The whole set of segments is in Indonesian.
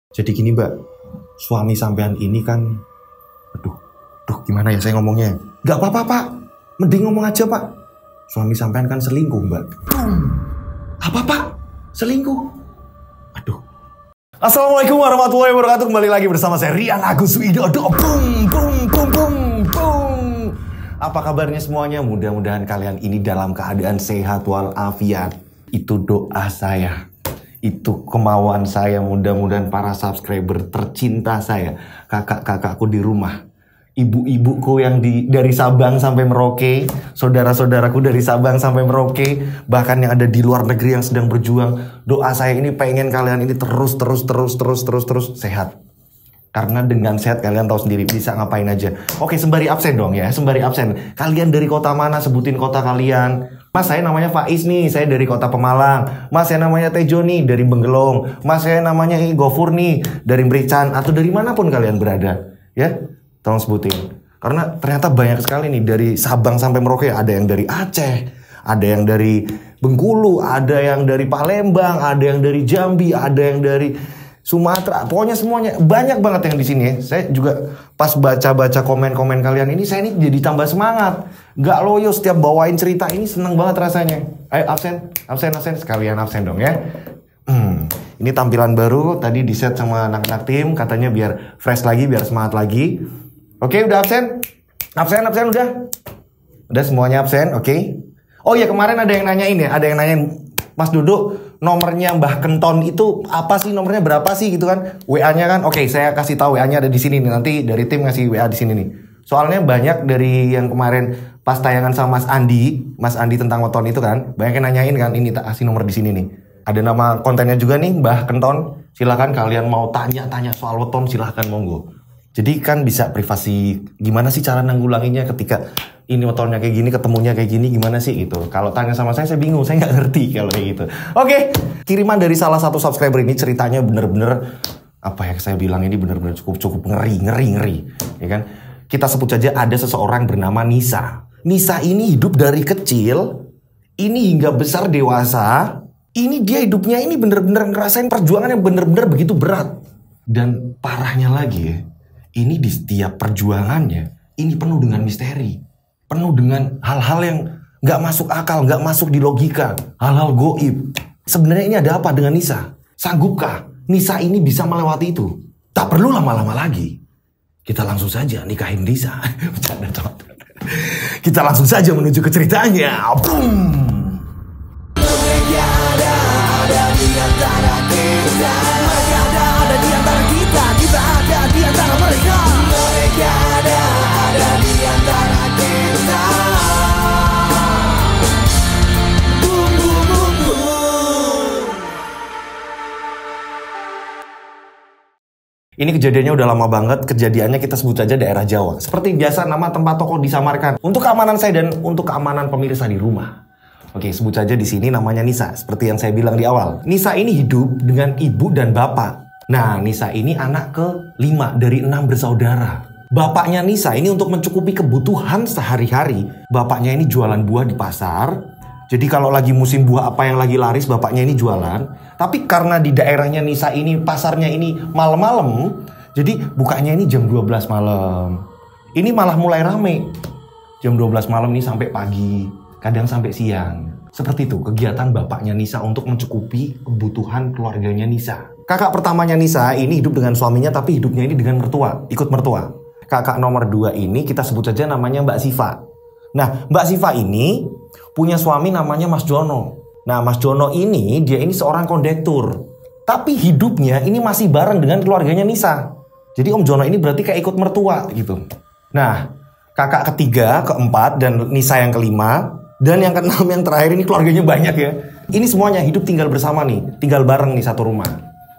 Jadi gini Mbak, suami sampean ini kan, aduh gimana ya saya ngomongnya? Gak apa-apa Pak, mending ngomong aja Pak. Suami sampean kan selingkuh Mbak. Apa Pak? Selingkuh? Aduh. Assalamualaikum warahmatullahi wabarakatuh. Kembali lagi bersama saya Rian Agus Widodo. Apa kabarnya semuanya? Mudah-mudahan kalian ini dalam keadaan sehat walafiat. Itu doa saya. Itu kemauan saya, mudah-mudahan para subscriber tercinta saya, kakak-kakakku di rumah, ibu-ibuku yang dari Sabang sampai Merauke, saudara-saudaraku dari Sabang sampai Merauke, bahkan yang ada di luar negeri yang sedang berjuang. Doa saya ini pengen kalian ini terus sehat. Karena dengan sehat kalian tahu sendiri bisa ngapain aja. Oke, sembari absen dong ya, sembari absen. Kalian dari kota mana? Sebutin kota kalian. Mas, saya namanya Faiz nih, saya dari kota Pemalang. Mas, saya namanya Tejo nih, dari Benggelong. Mas, saya namanya Gofur nih, dari Merican. Atau dari manapun kalian berada. Ya, tolong sebutin. Karena ternyata banyak sekali nih, dari Sabang sampai Merauke. Ada yang dari Aceh, ada yang dari Bengkulu, ada yang dari Palembang, ada yang dari Jambi, ada yang dari Sumatera, pokoknya semuanya banyak banget yang di sini ya. Saya juga pas baca-baca komen-komen kalian ini, saya ini jadi tambah semangat. Gak loyo setiap bawain cerita ini, seneng banget rasanya. Ayo absen, sekalian absen dong ya. Ini tampilan baru, tadi di set sama anak-anak tim, katanya biar fresh lagi, biar semangat lagi. Oke, udah absen? Absen udah? Udah semuanya absen, oke. Oh iya, kemarin ada yang nanyain ya, ada yang nanyain, Mas Dodo, nomornya Mbah Kenton itu apa sih, nomornya berapa sih gitu kan? WA-nya kan, oke, saya kasih tahu WA-nya ada di sini nih. Nanti dari tim ngasih WA di sini nih. Soalnya banyak dari yang kemarin pas tayangan sama Mas Andi tentang weton itu kan, banyak yang nanyain kan, ini tak kasih nomor di sini nih. Ada nama kontennya juga nih, Mbah Kenton. Silakan kalian mau tanya-tanya soal weton, silahkan monggo. Jadi kan bisa privasi, gimana sih cara nanggulanginya ketika ini wetonnya kayak gini, ketemunya kayak gini, gimana sih gitu. Kalau tanya sama saya bingung, saya nggak ngerti kalau kayak gitu. Oke, kiriman dari salah satu subscriber ini ceritanya bener-bener, apa ya saya bilang ini bener-bener cukup ngeri, ya kan. Kita sebut saja ada seseorang bernama Nisa. Nisa ini hidup dari kecil, ini hingga besar dewasa, ini dia hidupnya ini bener-bener ngerasain perjuangan yang bener-bener begitu berat. Dan parahnya lagi ya, ini di setiap perjuangannya, ini penuh dengan misteri. Penuh dengan hal-hal yang gak masuk akal, gak masuk di logika. Hal-hal goib. Sebenarnya ini ada apa dengan Nisa? Sanggupkah Nisa ini bisa melewati itu? Tak perlu lama-lama lagi. Kita langsung saja nikahin Nisa. Bercanda teman-teman. Kita langsung saja menuju ke ceritanya. Boom! Ada di antara kita. Ada di antara kita. Kita ada di antara mereka. Mereka ada di antara kita. Boom, boom, boom, boom. Ini kejadiannya udah lama banget. Kejadiannya kita sebut saja daerah Jawa. Seperti biasa nama tempat tokoh disamarkan. Untuk keamanan saya dan untuk keamanan pemirsa di rumah. Oke, sebut saja di sini namanya Nisa. Seperti yang saya bilang di awal. Nisa ini hidup dengan ibu dan bapak. Nah, Nisa ini anak ke-5 dari 6 bersaudara. Bapaknya Nisa ini untuk mencukupi kebutuhan sehari-hari. Bapaknya ini jualan buah di pasar. Jadi kalau lagi musim buah apa yang lagi laris, bapaknya ini jualan. Tapi karena di daerahnya Nisa ini, pasarnya ini malam-malam. Jadi bukanya ini jam 12 malam. Ini malah mulai rame. Jam 12 malam nih sampai pagi. Kadang sampai siang. Seperti itu kegiatan bapaknya Nisa untuk mencukupi kebutuhan keluarganya Nisa. Kakak pertamanya Nisa ini hidup dengan suaminya, tapi hidupnya ini dengan mertua, ikut mertua. Kakak nomor 2 ini kita sebut saja namanya Mbak Siva. Nah, Mbak Siva ini punya suami namanya Mas Jono. Nah, Mas Jono ini dia ini seorang kondektur. Tapi hidupnya ini masih bareng dengan keluarganya Nisa. Jadi Om Jono ini berarti kayak ikut mertua gitu. Nah, kakak ketiga, keempat, dan Nisa yang ke-5. Dan yang ke-6 yang terakhir ini keluarganya banyak ya. Ini semuanya hidup tinggal bersama nih. Tinggal bareng nih satu rumah.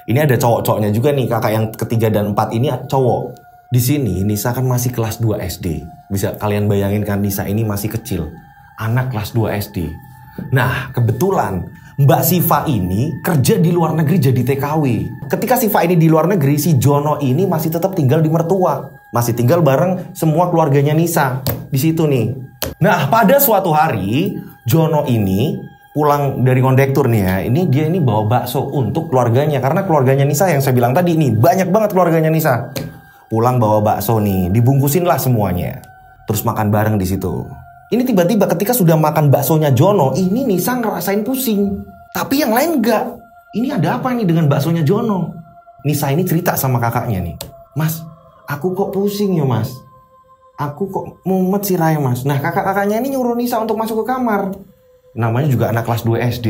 Ini ada cowok-cowoknya juga nih. Kakak yang ketiga dan 4 ini cowok. Di sini Nisa kan masih kelas 2 SD. Bisa kalian bayangin kan Nisa ini masih kecil. Anak kelas 2 SD. Nah kebetulan Mbak Siva ini kerja di luar negeri jadi TKW. Ketika Siva ini di luar negeri, si Jono ini masih tetap tinggal di mertua. Masih tinggal bareng semua keluarganya Nisa. Di situ nih. Nah pada suatu hari Jono ini pulang dari kondektur nih ya. Dia bawa bakso untuk keluarganya. Karena keluarganya Nisa yang saya bilang tadi nih, banyak banget keluarganya Nisa. Pulang bawa bakso nih, dibungkusin lah semuanya. Terus makan bareng di situ. Ini tiba-tiba ketika sudah makan baksonya Jono, ini Nisa ngerasain pusing. Tapi yang lain enggak. Ini ada apa nih dengan baksonya Jono? Nisa ini cerita sama kakaknya nih. Mas, aku kok pusing ya mas. Aku kok mumet sih Raya mas. Nah kakak-kakaknya ini nyuruh Nisa untuk masuk ke kamar. Namanya juga anak kelas 2 SD.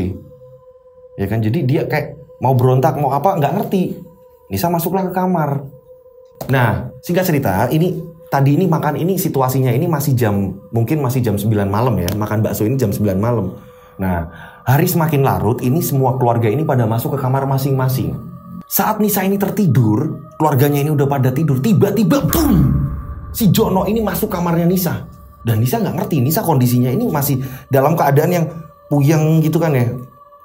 Ya kan, jadi dia kayak mau berontak, mau apa, nggak ngerti. Nisa masuklah ke kamar. Nah, singkat cerita, tadi makan ini situasinya ini mungkin masih jam 9 malam ya. Makan bakso ini jam 9 malam. Nah, hari semakin larut, ini semua keluarga ini pada masuk ke kamar masing-masing. Saat Nisa ini tertidur, keluarganya ini udah pada tidur, tiba-tiba boom! Si Jono ini masuk kamarnya Nisa. Dan Nisa nggak ngerti, Nisa kondisinya ini masih dalam keadaan yang puyeng gitu kan ya.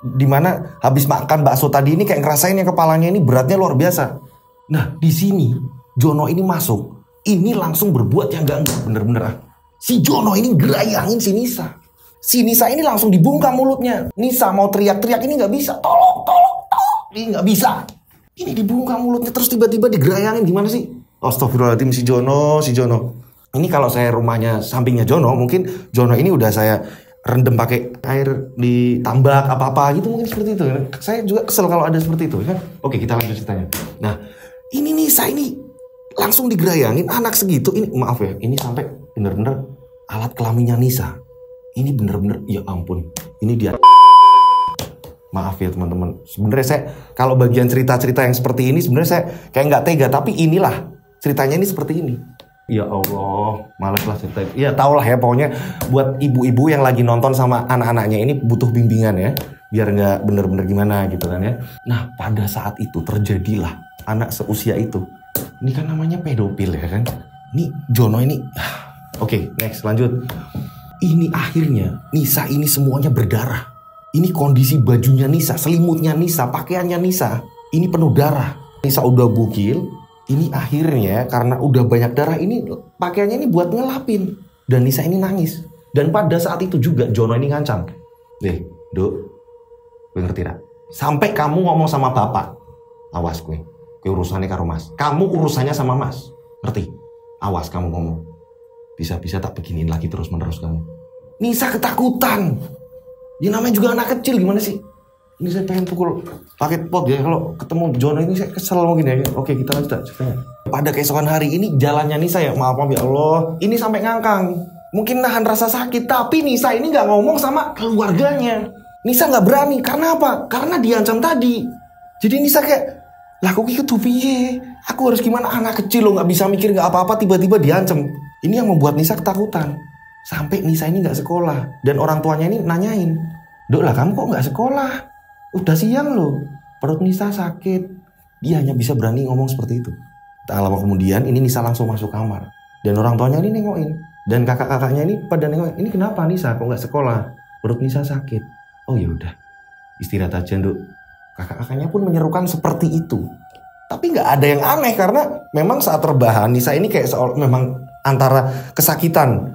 Dimana habis makan bakso tadi ini kayak ngerasain yang kepalanya ini beratnya luar biasa. Nah di sini Jono ini masuk, ini langsung berbuat yang enggak bener-bener. Si Jono ini gerayangin si Nisa. Si Nisa ini langsung dibungkam mulutnya. Nisa mau teriak-teriak ini nggak bisa. Tolong. Ini nggak bisa. Ini dibungkam mulutnya terus tiba-tiba digerayangin, gimana sih? Astagfirullahaladzim, si Jono. Ini kalau saya rumahnya sampingnya Jono, mungkin Jono ini udah saya rendam pakai air di tambak apa-apa gitu, mungkin seperti itu. Saya juga kesel kalau ada seperti itu kan. Oke, kita lanjut ceritanya. Nah, ini Nisa ini langsung digerayangin anak segitu. Ini maaf ya, ini sampai bener-bener alat kelaminnya Nisa. Ini bener-bener ya ampun. Ini dia. Maaf ya teman-teman. Sebenarnya saya kalau bagian cerita-cerita yang seperti ini sebenarnya saya kayak nggak tega, tapi inilah ceritanya ini seperti ini. Ya Allah, males lah cerita. Ya tau lah ya, pokoknya buat ibu-ibu yang lagi nonton sama anak-anaknya ini butuh bimbingan ya, biar nggak bener-bener gimana gitu kan ya. Nah pada saat itu terjadilah anak seusia itu. Ini kan namanya pedofil ya kan. Ini Jono ini. Oke, next lanjut. Ini akhirnya Nisa ini semuanya berdarah. Ini kondisi bajunya Nisa, selimutnya Nisa, pakaiannya Nisa. Ini penuh darah. Nisa udah bugil. Ini akhirnya karena udah banyak darah ini pakaiannya ini buat ngelapin. Dan Nisa ini nangis. Dan pada saat itu juga Jono ini ngancam. Duk, gue ngerti tak? Sampai kamu ngomong sama bapak. Awas gue urusannya karo mas. Kamu urusannya sama mas. Ngerti? Awas kamu ngomong. Bisa-bisa tak beginiin lagi terus-menerus kamu. Nisa ketakutan. Ya namanya juga anak kecil, gimana sih? Ini saya pengen pukul pakai pot ya. Kalau ketemu Jono ini saya kesel mungkin ya. Oke, kita lanjut ceritanya. Pada keesokan hari ini jalannya Nisa ya, maaf ya Allah, ini sampai ngangkang. Mungkin nahan rasa sakit, tapi Nisa ini nggak ngomong sama keluarganya. Nisa nggak berani, karena apa? Karena diancam tadi. Jadi Nisa kayak, lah kok gitu piye? Aku harus gimana? Anak kecil loh, nggak bisa mikir nggak apa-apa, tiba-tiba diancam. Ini yang membuat Nisa ketakutan. Sampai Nisa ini nggak sekolah. Dan orang tuanya ini nanyain, Dok lah kamu kok nggak sekolah? Udah siang loh, perut Nisa sakit. Dia hanya bisa berani ngomong seperti itu. Tak lama kemudian ini Nisa langsung masuk kamar. Dan orang tuanya ini nengokin. Dan kakak-kakaknya ini pada nengokin. Ini kenapa Nisa kok nggak sekolah? Perut Nisa sakit. Oh ya udah, istirahat aja Dok. Kakak-kakaknya pun menyerukan seperti itu. Tapi nggak ada yang aneh karena memang saat rebahan Nisa ini kayak memang antara kesakitan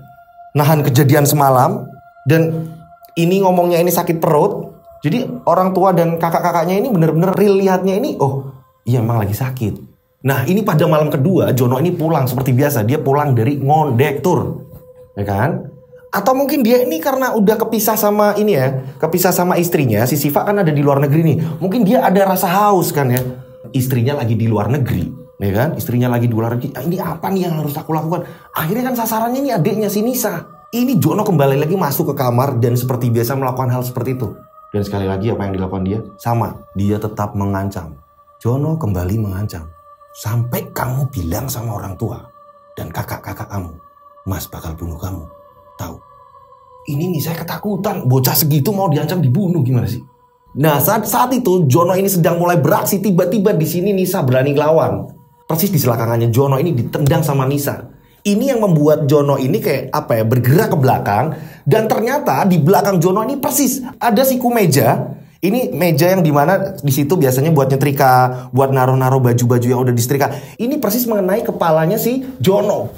nahan kejadian semalam dan ini ngomongnya ini sakit perut. Jadi orang tua dan kakak-kakaknya ini bener-bener real lihatnya ini, oh iya emang lagi sakit. Nah ini pada malam kedua Jono ini pulang seperti biasa. Dia pulang dari ngondektur, ya kan? Atau mungkin dia ini karena udah kepisah sama ini ya, kepisah sama istrinya. Si Siva kan ada di luar negeri nih. Mungkin dia ada rasa haus kan ya. Istrinya lagi di luar negeri, ya kan? Istrinya lagi di luar negeri. Ini apa nih yang harus aku lakukan? Akhirnya kan sasarannya ini adiknya si Nisa. Ini Jono kembali lagi masuk ke kamar dan seperti biasa melakukan hal seperti itu. Dan sekali lagi apa yang dilakukan dia? Sama, dia tetap mengancam. Jono kembali mengancam. Sampai kamu bilang sama orang tua dan kakak-kakak kamu, Mas bakal bunuh kamu. Tahu? Ini nih saya ketakutan. Bocah segitu mau diancam dibunuh gimana sih? Nah saat itu Jono ini sedang mulai beraksi. Tiba-tiba di sini Nisa berani lawan. Persis di selangkangannya Jono ini ditendang sama Nisa. Ini yang membuat Jono ini kayak apa ya, bergerak ke belakang. Dan ternyata di belakang Jono ini persis ada siku meja. Ini meja yang dimana di situ biasanya buat nyetrika, buat naruh-naruh baju-baju yang udah disetrika. Ini persis mengenai kepalanya si Jono.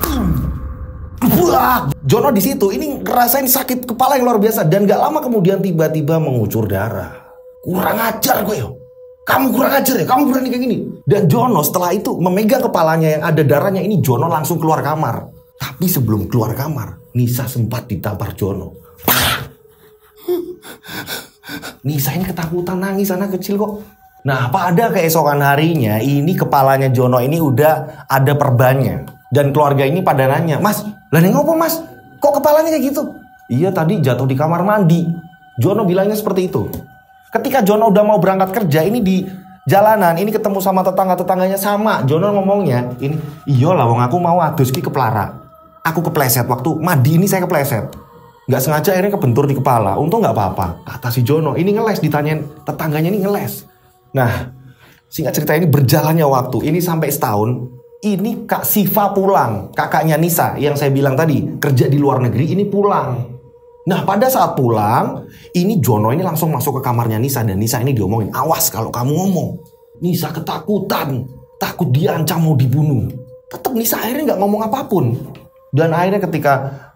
Wah, Jono di situ ini ngerasain sakit kepala yang luar biasa dan gak lama kemudian tiba-tiba mengucur darah. Kurang ajar gue yo. Kamu kurang ajar ya, kamu berani kayak gini. Dan Jono setelah itu memegang kepalanya yang ada darahnya ini, Jono langsung keluar kamar. Tapi sebelum keluar kamar, Nisa sempat ditampar Jono. Nisa ini ketakutan nangis, anak kecil kok. Nah, pada keesokan harinya ini kepalanya Jono ini udah ada perbannya. Dan keluarga ini pada nanya, Mas, lah ngopo Mas? Kok kepalanya kayak gitu? Iya tadi jatuh di kamar mandi. Jono bilangnya seperti itu. Ketika Jono udah mau berangkat kerja, ini di jalanan, ini ketemu sama tetangga-tetangganya sama. Jono ngomongnya, ini iyalah wong aku mau adus ki keplara. Aku kepleset waktu mandi ini saya kepleset. Nggak sengaja akhirnya kebentur di kepala. Untung nggak apa-apa. Kata si Jono, ini ngeles ditanyain tetangganya ini ngeles. Nah, singkat cerita ini berjalannya waktu. Ini sampai setahun. Ini Kak Siva pulang, kakaknya Nisa yang saya bilang tadi kerja di luar negeri ini pulang. Nah pada saat pulang, ini Jono ini langsung masuk ke kamarnya Nisa dan Nisa ini diomongin, awas kalau kamu ngomong. Nisa ketakutan, takut diancam mau dibunuh. Tetap Nisa akhirnya nggak ngomong apapun. Dan akhirnya ketika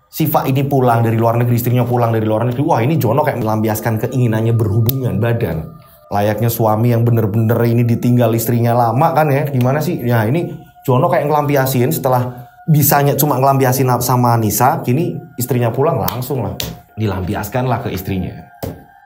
Siva ini pulang dari luar negeri, istrinya pulang dari luar negeri, wah ini Jono kayak melampiaskan keinginannya berhubungan badan. Layaknya suami yang bener-bener ini ditinggal istrinya lama kan ya, gimana sih? Ya ini Jono kayak ngelampiasin setelah bisanya cuma ngelampiasin sama Nisa, kini istrinya pulang langsung lah dilampiaskan lah ke istrinya.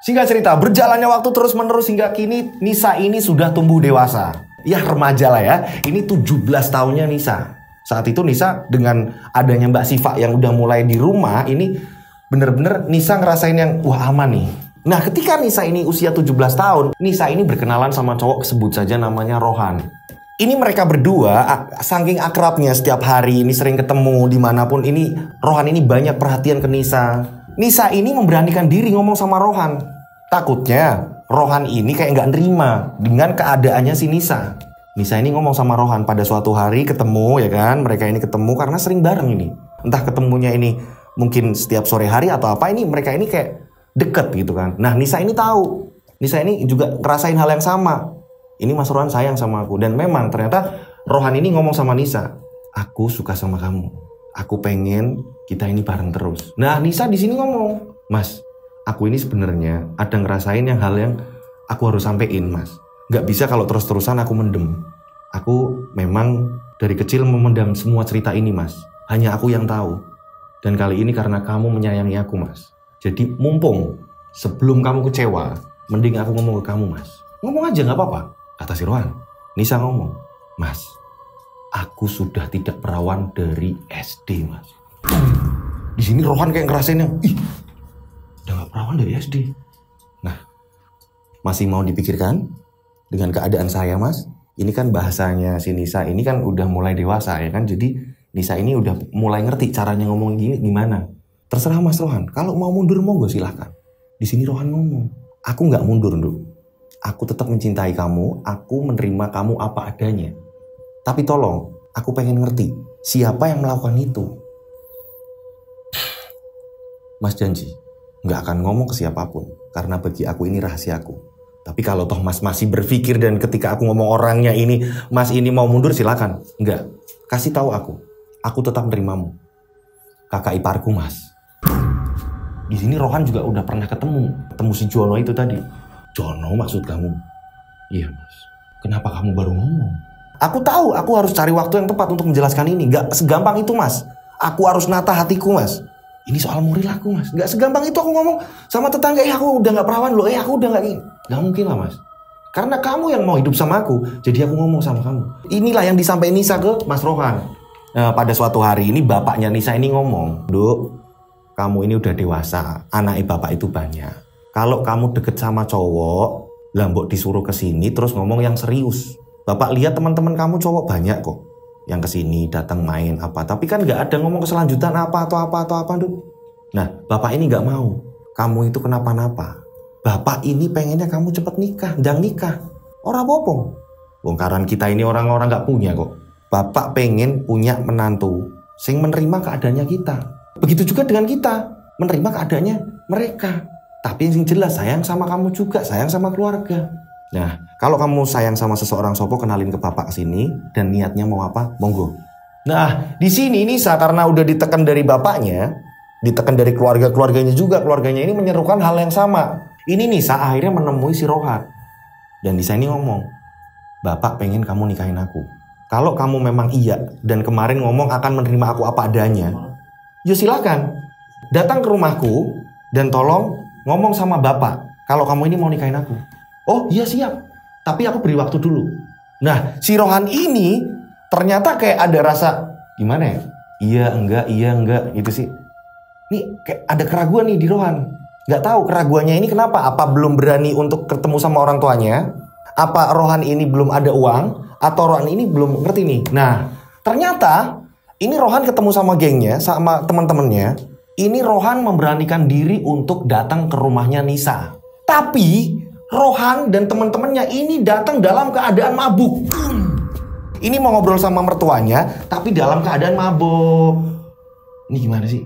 Singkat cerita, berjalannya waktu terus menerus hingga kini Nisa ini sudah tumbuh dewasa. Ya remaja lah ya, ini 17 tahunnya Nisa. Saat itu Nisa dengan adanya Mbak Siva yang udah mulai di rumah, ini bener-bener Nisa ngerasain yang wah aman nih. Nah ketika Nisa ini usia 17 tahun, Nisa ini berkenalan sama cowok, sebut saja namanya Rohan. Ini mereka berdua saking akrabnya setiap hari ini sering ketemu dimanapun ini Rohan ini banyak perhatian ke Nisa. Nisa ini memberanikan diri ngomong sama Rohan. Takutnya Rohan ini kayak nggak nerima dengan keadaannya si Nisa. Nisa ini ngomong sama Rohan pada suatu hari ketemu ya kan. Mereka ini ketemu karena sering bareng ini. Entah ketemunya ini mungkin setiap sore hari atau apa, ini mereka ini kayak deket gitu kan. Nah Nisa ini tahu. Nisa ini juga ngerasain hal yang sama. Ini Mas Rohan sayang sama aku. Dan memang ternyata Rohan ini ngomong sama Nisa, aku suka sama kamu. Aku pengen kita ini bareng terus. Nah Nisa di sini ngomong, Mas, aku ini sebenarnya ada ngerasain hal yang aku harus sampein Mas. Gak bisa kalau terus-terusan aku mendem. Aku memang dari kecil memendam semua cerita ini Mas. Hanya aku yang tahu. Dan kali ini karena kamu menyayangi aku Mas. Jadi mumpung sebelum kamu kecewa, mending aku ngomong ke kamu Mas. Ngomong aja gak apa-apa. Kata si Rohan. Nisa ngomong, Mas, aku sudah tidak perawan dari SD Mas. Di sini Rohan kayak ngerasain yang, ih, udah gak perawan dari SD. Nah, masih mau dipikirkan dengan keadaan saya Mas? Ini kan bahasanya si Nisa ini kan udah mulai dewasa ya kan. Jadi Nisa ini udah mulai ngerti caranya ngomong gini gimana. Terserah Mas Rohan, kalau mau mundur monggo silahkan. Di sini Rohan ngomong, aku gak mundur Nduk. Aku tetap mencintai kamu, aku menerima kamu apa adanya. Tapi tolong, aku pengen ngerti, siapa yang melakukan itu? Mas janji, gak akan ngomong ke siapapun, karena bagi aku ini rahasiaku. Tapi kalau toh Mas masih berpikir dan ketika aku ngomong orangnya ini, Mas ini mau mundur silakan. Enggak, kasih tahu aku tetap menerimamu. Kakak iparku Mas. Di sini Rohan juga udah pernah ketemu si Jono itu tadi. Jono maksud kamu? Iya Mas. Kenapa kamu baru ngomong? Aku tahu aku harus cari waktu yang tepat untuk menjelaskan ini. Gak segampang itu Mas. Aku harus nata hatiku Mas. Ini soal muril aku Mas. Gak segampang itu aku ngomong sama tetangga, aku udah gak perawan loh, aku udah gak gini. Gak mungkin lah Mas. Karena kamu yang mau hidup sama aku, jadi aku ngomong sama kamu. Inilah yang disampaikan Nisa ke Mas Rohan. Nah, pada suatu hari ini bapaknya Nisa ini ngomong, Duk, kamu ini udah dewasa, anak bapak itu banyak. Kalau kamu deket sama cowok, lambok disuruh ke sini terus ngomong yang serius. Bapak lihat teman-teman kamu cowok banyak kok yang kesini datang main apa, tapi kan nggak ada ngomong keselanjutan apa atau apa, Duk. Nah, bapak ini nggak mau kamu itu kenapa-napa. Bapak ini pengennya kamu cepet nikah, ndang nikah. Orang apa-apa. Bongkaran kita ini orang-orang nggak punya kok. Bapak pengen punya menantu sing menerima keadaannya kita. Begitu juga dengan kita, menerima keadaannya mereka. Tapi yang jelas sayang sama kamu juga, sayang sama keluarga. Nah, kalau kamu sayang sama seseorang sopo, kenalin ke bapak sini dan niatnya mau apa, monggo. Nah, di sini Nisa karena udah ditekan dari bapaknya, ditekan dari keluarganya juga, keluarganya ini menyerukan hal yang sama. Ini Nisa akhirnya menemui si Rohan. Dan Nisa ini ngomong, "Bapak pengen kamu nikahin aku. Kalau kamu memang iya dan kemarin ngomong akan menerima aku apa adanya, ya silakan. Datang ke rumahku dan tolong ngomong sama bapak kalau kamu ini mau nikahin aku." "Oh iya siap, tapi aku beri waktu dulu." Nah, si Rohan ini ternyata kayak ada rasa gimana ya? Iya enggak gitu sih. Nih kayak ada keraguan nih di Rohan. Gak tahu keraguannya ini kenapa? Apa belum berani untuk ketemu sama orang tuanya? Apa Rohan ini belum ada uang? Atau Rohan ini belum ngerti nih? Nah, ternyata ini Rohan ketemu sama gengnya, sama teman-temannya. Ini Rohan memberanikan diri untuk datang ke rumahnya Nisa. Tapi Rohan dan teman-temannya ini datang dalam keadaan mabuk. Ini mau ngobrol sama mertuanya, tapi dalam keadaan mabuk. Ini gimana sih?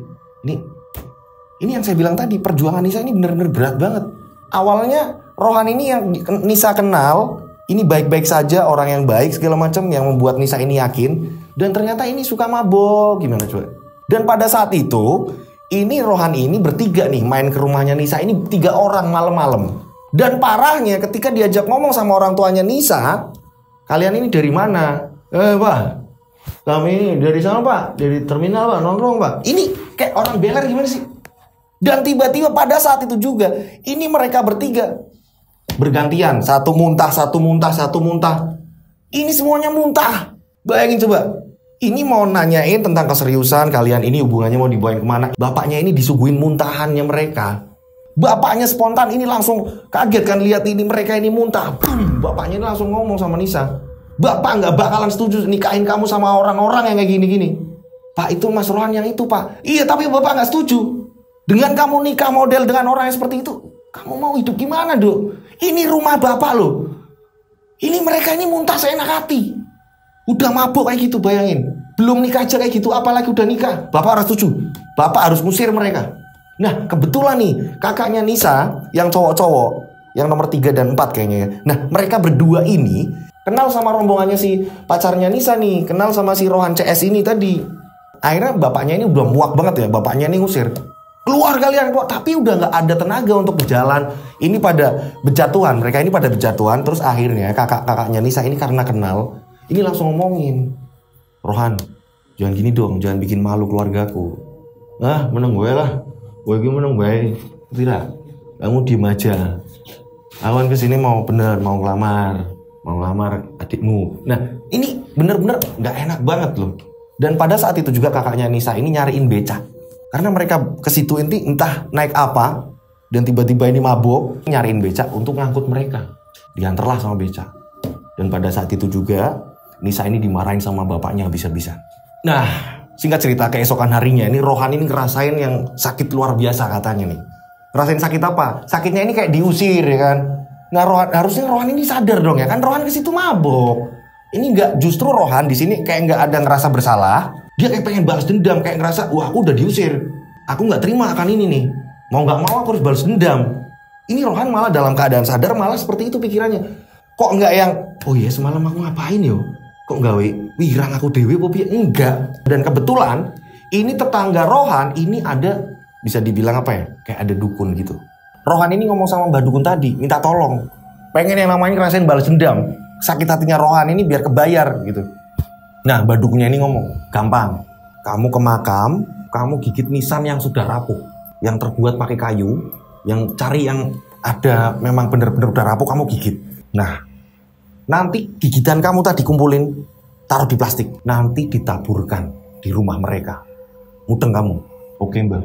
Ini yang saya bilang tadi, perjuangan Nisa ini benar-benar berat banget. Awalnya Rohan ini yang Nisa kenal, ini baik-baik saja, orang yang baik segala macam, yang membuat Nisa ini yakin. Dan ternyata ini suka mabuk, gimana coba? Dan pada saat itu, ini Rohan ini bertiga nih main ke rumahnya Nisa ini 3 orang malam-malam. Dan parahnya ketika diajak ngomong sama orang tuanya Nisa, "Kalian ini dari mana?" Pak, kami ini dari sana pak, dari terminal pak, nongkrong pak." Ini kayak orang beler gimana sih? Dan tiba-tiba pada saat itu juga, ini mereka bertiga bergantian, satu muntah. Ini semuanya muntah. Bayangin coba, ini mau nanyain tentang keseriusan kalian ini hubungannya mau dibawain kemana. Bapaknya ini disuguhin muntahannya mereka. Bapaknya spontan ini langsung kaget kan lihat ini mereka ini muntah. Bapaknya ini langsung ngomong sama Nisa, "Bapak nggak bakalan setuju nikahin kamu sama orang-orang yang kayak gini-gini." "Pak, itu Mas Rohan yang itu pak." "Iya, tapi bapak nggak setuju. Dengan kamu nikah model dengan orang yang seperti itu, kamu mau hidup gimana dok? Ini rumah bapak loh. Ini mereka ini muntah seenak hati. Udah mabuk kayak gitu, bayangin. Belum nikah aja kayak gitu, apalagi udah nikah. Bapak harus setuju. Bapak harus ngusir mereka." Nah, kebetulan nih kakaknya Nisa yang cowok-cowok, yang nomor 3 dan 4 kayaknya ya. Nah, mereka berdua ini kenal sama rombongannya si pacarnya Nisa nih, kenal sama si Rohan CS ini tadi. Akhirnya bapaknya ini udah muak banget ya, bapaknya ini ngusir. "Keluar kalian kok." Tapi udah nggak ada tenaga untuk berjalan. Ini pada berjatuhan, mereka ini pada berjatuhan. Terus akhirnya kakaknya Nisa ini karena kenal, ini langsung ngomongin, "Rohan, jangan gini dong, jangan bikin malu keluargaku." "Ah, meneng gue lah, gue meneng baik. Tidak, kamu diem aja. Awan kesini mau ngelamar adikmu." Nah, ini bener-bener nggak enak banget loh. Dan pada saat itu juga kakaknya Nisa ini nyariin becak. Karena mereka ke situ inti entah naik apa, dan tiba-tiba ini mabuk, nyariin becak untuk ngangkut mereka. Diantarlah sama becak. Dan pada saat itu juga Nisa ini dimarahin sama bapaknya habis-habisan. Nah, singkat cerita keesokan harinya ini Rohan ini ngerasain yang sakit luar biasa katanya nih. Ngerasain sakit apa? Sakitnya ini kayak diusir ya kan. Nah, harusnya Rohan ini sadar dong ya kan, Rohan ke situ mabuk. Ini nggak, justru Rohan di sini kayak nggak ada ngerasa bersalah. Dia kayak pengen balas dendam, kayak ngerasa, "Wah, aku udah diusir. Aku nggak terima akan ini nih. Mau nggak mau aku harus balas dendam." Ini Rohan malah dalam keadaan sadar, malah seperti itu pikirannya. Kok nggak yang, "Oh iya semalam aku ngapain yo? Kok nggak wirang aku dewe popi?" Enggak. Dan kebetulan ini tetangga Rohan ini ada, bisa dibilang apa ya, kayak ada dukun gitu. Rohan ini ngomong sama Mbak Dukun tadi, minta tolong. Pengen yang namanya ngerasain balas dendam. Sakit hatinya Rohan ini biar kebayar gitu. Nah, Mbak Dukunnya ini ngomong, "Gampang. Kamu ke makam, kamu gigit nisan yang sudah rapuh, yang terbuat pakai kayu, yang cari yang ada memang benar-benar udah rapuh, kamu gigit. Nah, nanti gigitan kamu tadi kumpulin, taruh di plastik, nanti ditaburkan di rumah mereka. Mudeng kamu." "Oke, Mbak."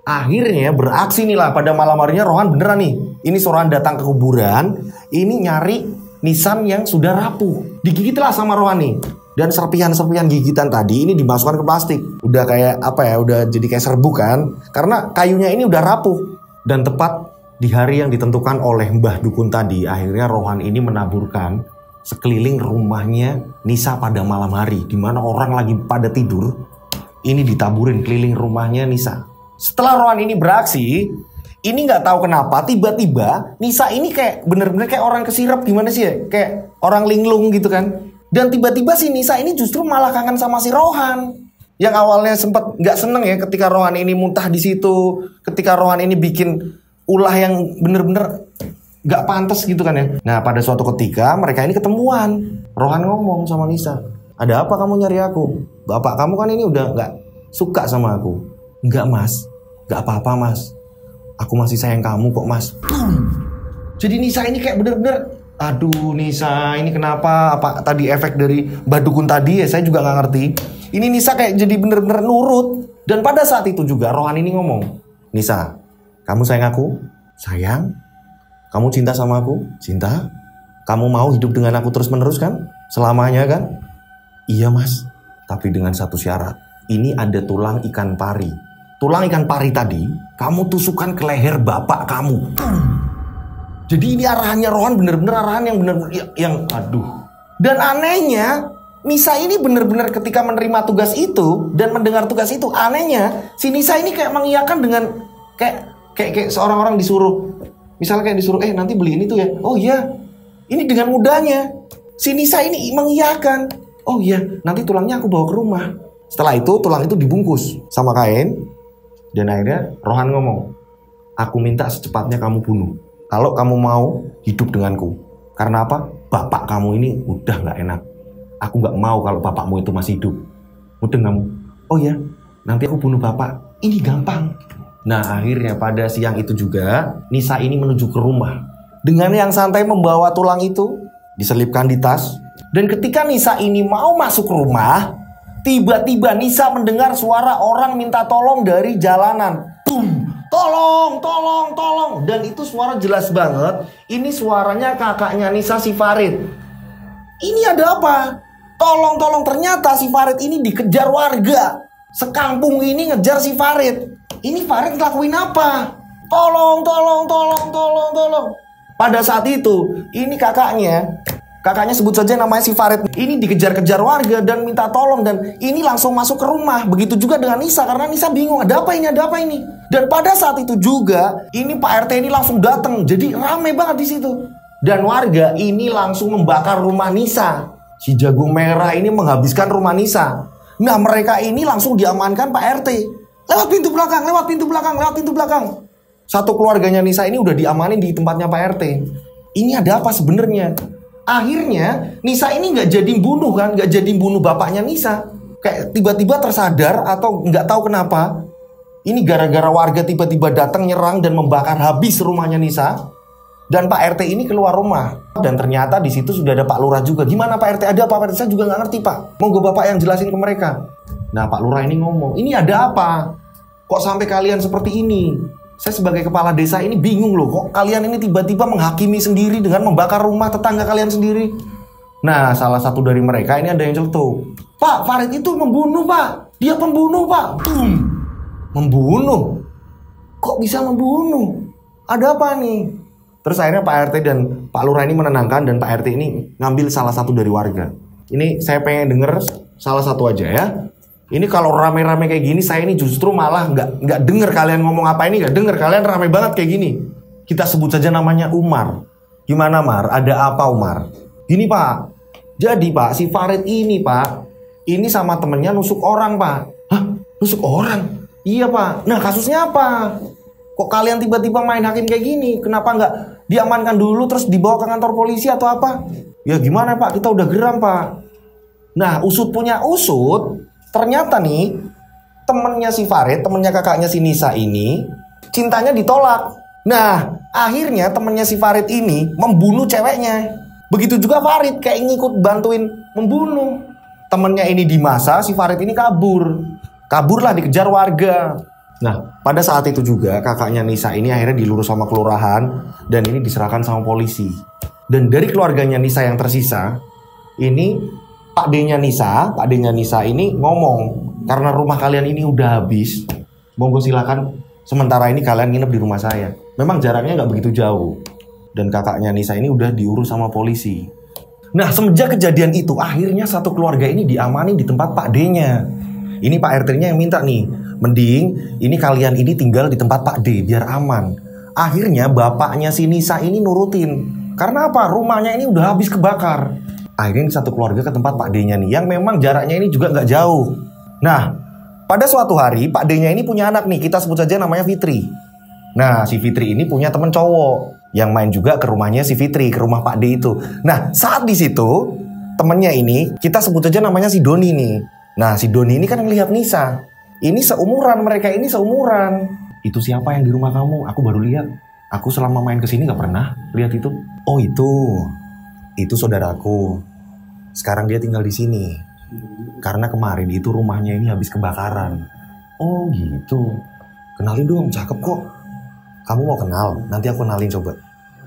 Akhirnya beraksi nih lah pada malam harinya Rohan beneran nih. Ini Rohan datang ke kuburan, ini nyari nisan yang sudah rapuh. Digigitlah sama Rohan nih. Dan serpihan-serpihan gigitan tadi ini dimasukkan ke plastik. Udah kayak apa ya, udah jadi kayak serbuk kan. Karena kayunya ini udah rapuh. Dan tepat di hari yang ditentukan oleh Mbah Dukun tadi, akhirnya Rohan ini menaburkan sekeliling rumahnya Nisa pada malam hari. Dimana orang lagi pada tidur, ini ditaburin keliling rumahnya Nisa. Setelah Rohan ini beraksi, ini nggak tahu kenapa tiba-tiba Nisa ini kayak bener-bener kayak orang kesirap, gimana sih ya? Kayak orang linglung gitu kan. Dan tiba-tiba si Nisa ini justru malah kangen sama si Rohan. Yang awalnya sempat nggak seneng ya ketika Rohan ini muntah di situ, ketika Rohan ini bikin ulah yang bener-bener nggak pantas gitu kan ya. Nah pada suatu ketika mereka ini ketemuan. Rohan ngomong sama Nisa, ada apa kamu nyari aku? Bapak kamu kan ini udah nggak suka sama aku. Nggak mas, nggak apa-apa mas. Aku masih sayang kamu kok mas. Jadi Nisa ini kayak bener-bener, aduh Nisa ini kenapa? Apa tadi efek dari Badukun tadi ya, saya juga nggak ngerti. Ini Nisa kayak jadi bener-bener nurut. Dan pada saat itu juga Rohan ini ngomong, Nisa, kamu sayang aku? Sayang. Kamu cinta sama aku? Cinta. Kamu mau hidup dengan aku terus-menerus kan? Selamanya kan? Iya mas. Tapi dengan satu syarat. Ini ada tulang ikan pari. Tulang ikan pari tadi kamu tusukkan ke leher bapak kamu. Jadi ini arahannya Rohan bener-bener arahan yang bener-bener yang aduh. Dan anehnya Nisa ini bener-bener ketika menerima tugas itu dan mendengar tugas itu, anehnya si Nisa ini kayak mengiyakan dengan kayak seorang orang disuruh, misalnya kayak disuruh nanti beli ini tuh ya. Oh iya. Ini dengan mudahnya si Nisa ini mengiyakan. Oh iya, nanti tulangnya aku bawa ke rumah. Setelah itu tulang itu dibungkus sama kain. Dan akhirnya Rohan ngomong, aku minta secepatnya kamu bunuh kalau kamu mau hidup denganku. Karena apa? Bapak kamu ini udah gak enak. Aku gak mau kalau bapakmu itu masih hidup. Mudeng kamu? Oh ya, nanti aku bunuh bapak. Ini gampang. Nah akhirnya pada siang itu juga Nisa ini menuju ke rumah. Dengan yang santai membawa tulang itu, diselipkan di tas. Dan ketika Nisa ini mau masuk rumah, tiba-tiba Nisa mendengar suara orang minta tolong dari jalanan. Boom! Tolong, tolong, tolong. Dan itu suara jelas banget. Ini suaranya kakaknya Nisa, si Farid. Ini ada apa? Tolong, tolong. Ternyata si Farid ini dikejar warga. Sekampung ini ngejar si Farid. Ini Farid ngelakuin apa? Tolong, tolong, tolong, tolong, tolong. Pada saat itu, ini kakaknya sebut saja namanya si Farid. Ini dikejar-kejar warga dan minta tolong. Dan ini langsung masuk ke rumah. Begitu juga dengan Nisa. Karena Nisa bingung. Ada apa ini? Ada apa ini? Dan pada saat itu juga, ini Pak RT ini langsung datang. Jadi rame banget di situ. Dan warga ini langsung membakar rumah Nisa. Si jagung merah ini menghabiskan rumah Nisa. Nah mereka ini langsung diamankan Pak RT. Lewat pintu belakang, lewat pintu belakang, lewat pintu belakang. Satu keluarganya Nisa ini udah diamanin di tempatnya Pak RT. Ini ada apa sebenarnya? Akhirnya Nisa ini nggak jadi bunuh kan, nggak jadi bunuh bapaknya Nisa. Kayak tiba-tiba tersadar atau nggak tahu kenapa. Ini gara-gara warga tiba-tiba datang nyerang dan membakar habis rumahnya Nisa. Dan Pak RT ini keluar rumah. Dan ternyata di situ sudah ada Pak Lurah juga. Gimana Pak RT? Ada apa Pak RT? Saya juga nggak ngerti Pak. Monggo Bapak yang jelasin ke mereka. Nah Pak Lurah ini ngomong, ini ada apa? Kok sampai kalian seperti ini? Saya sebagai kepala desa ini bingung loh. Kok kalian ini tiba-tiba menghakimi sendiri dengan membakar rumah tetangga kalian sendiri? Nah salah satu dari mereka ini ada yang celetuk. Pak Farid itu membunuh Pak. Dia pembunuh Pak. Membunuh? Kok bisa membunuh? Ada apa nih? Terus akhirnya Pak RT dan Pak Lurah ini menenangkan. Dan Pak RT ini ngambil salah satu dari warga. Ini saya pengen denger salah satu aja ya. Ini kalau rame-rame kayak gini, saya ini justru malah nggak denger kalian ngomong apa ini, nggak denger kalian rame banget kayak gini. Kita sebut saja namanya Umar. Gimana Mar? Ada apa Umar? Gini Pak. Jadi Pak, si Farid ini Pak, ini sama temennya nusuk orang Pak. Hah? Nusuk orang? Iya Pak. Nah kasusnya apa? Kok kalian tiba-tiba main hakim kayak gini? Kenapa nggak diamankan dulu terus dibawa ke kantor polisi atau apa? Ya gimana Pak? Kita udah geram Pak. Nah usut punya usut. Ternyata nih, temennya si Farid, temennya kakaknya si Nisa ini, cintanya ditolak. Nah, akhirnya temennya si Farid ini membunuh ceweknya. Begitu juga Farid, kayak ngikut bantuin membunuh. Temennya ini di masa, si Farid ini kabur. Kaburlah dikejar warga. Nah, pada saat itu juga kakaknya Nisa ini akhirnya dilurus sama kelurahan. Dan ini diserahkan sama polisi. Dan dari keluarganya Nisa yang tersisa, ini Pak D-nya Nisa ini ngomong, karena rumah kalian ini udah habis, monggo silakan sementara ini kalian nginep di rumah saya. Memang jaraknya nggak begitu jauh. Dan kakaknya Nisa ini udah diurus sama polisi. Nah semenjak kejadian itu, akhirnya satu keluarga ini diamanin di tempat Pak D-nya. Ini Pak RT-nya yang minta nih, mending ini kalian ini tinggal di tempat Pak D biar aman. Akhirnya bapaknya si Nisa ini nurutin. Karena apa? Rumahnya ini udah habis kebakar. Akhirnya satu keluarga ke tempat Pak D-nya nih, yang memang jaraknya ini juga nggak jauh. Nah, pada suatu hari Pak D-nya ini punya anak nih, kita sebut saja namanya Fitri. Nah, si Fitri ini punya temen cowok yang main juga ke rumahnya si Fitri, ke rumah Pak D itu. Nah, saat di situ temennya ini kita sebut saja namanya si Doni nih. Nah, si Doni ini kan ngelihat Nisa. Ini seumuran, mereka ini seumuran. Itu siapa yang di rumah kamu? Aku baru lihat. Aku selama main kesini nggak pernah lihat itu. Oh itu saudaraku. Sekarang dia tinggal di sini. Karena kemarin itu rumahnya ini habis kebakaran. Oh gitu. Kenalin dong, cakep kok. Kamu mau kenal? Nanti aku kenalin coba.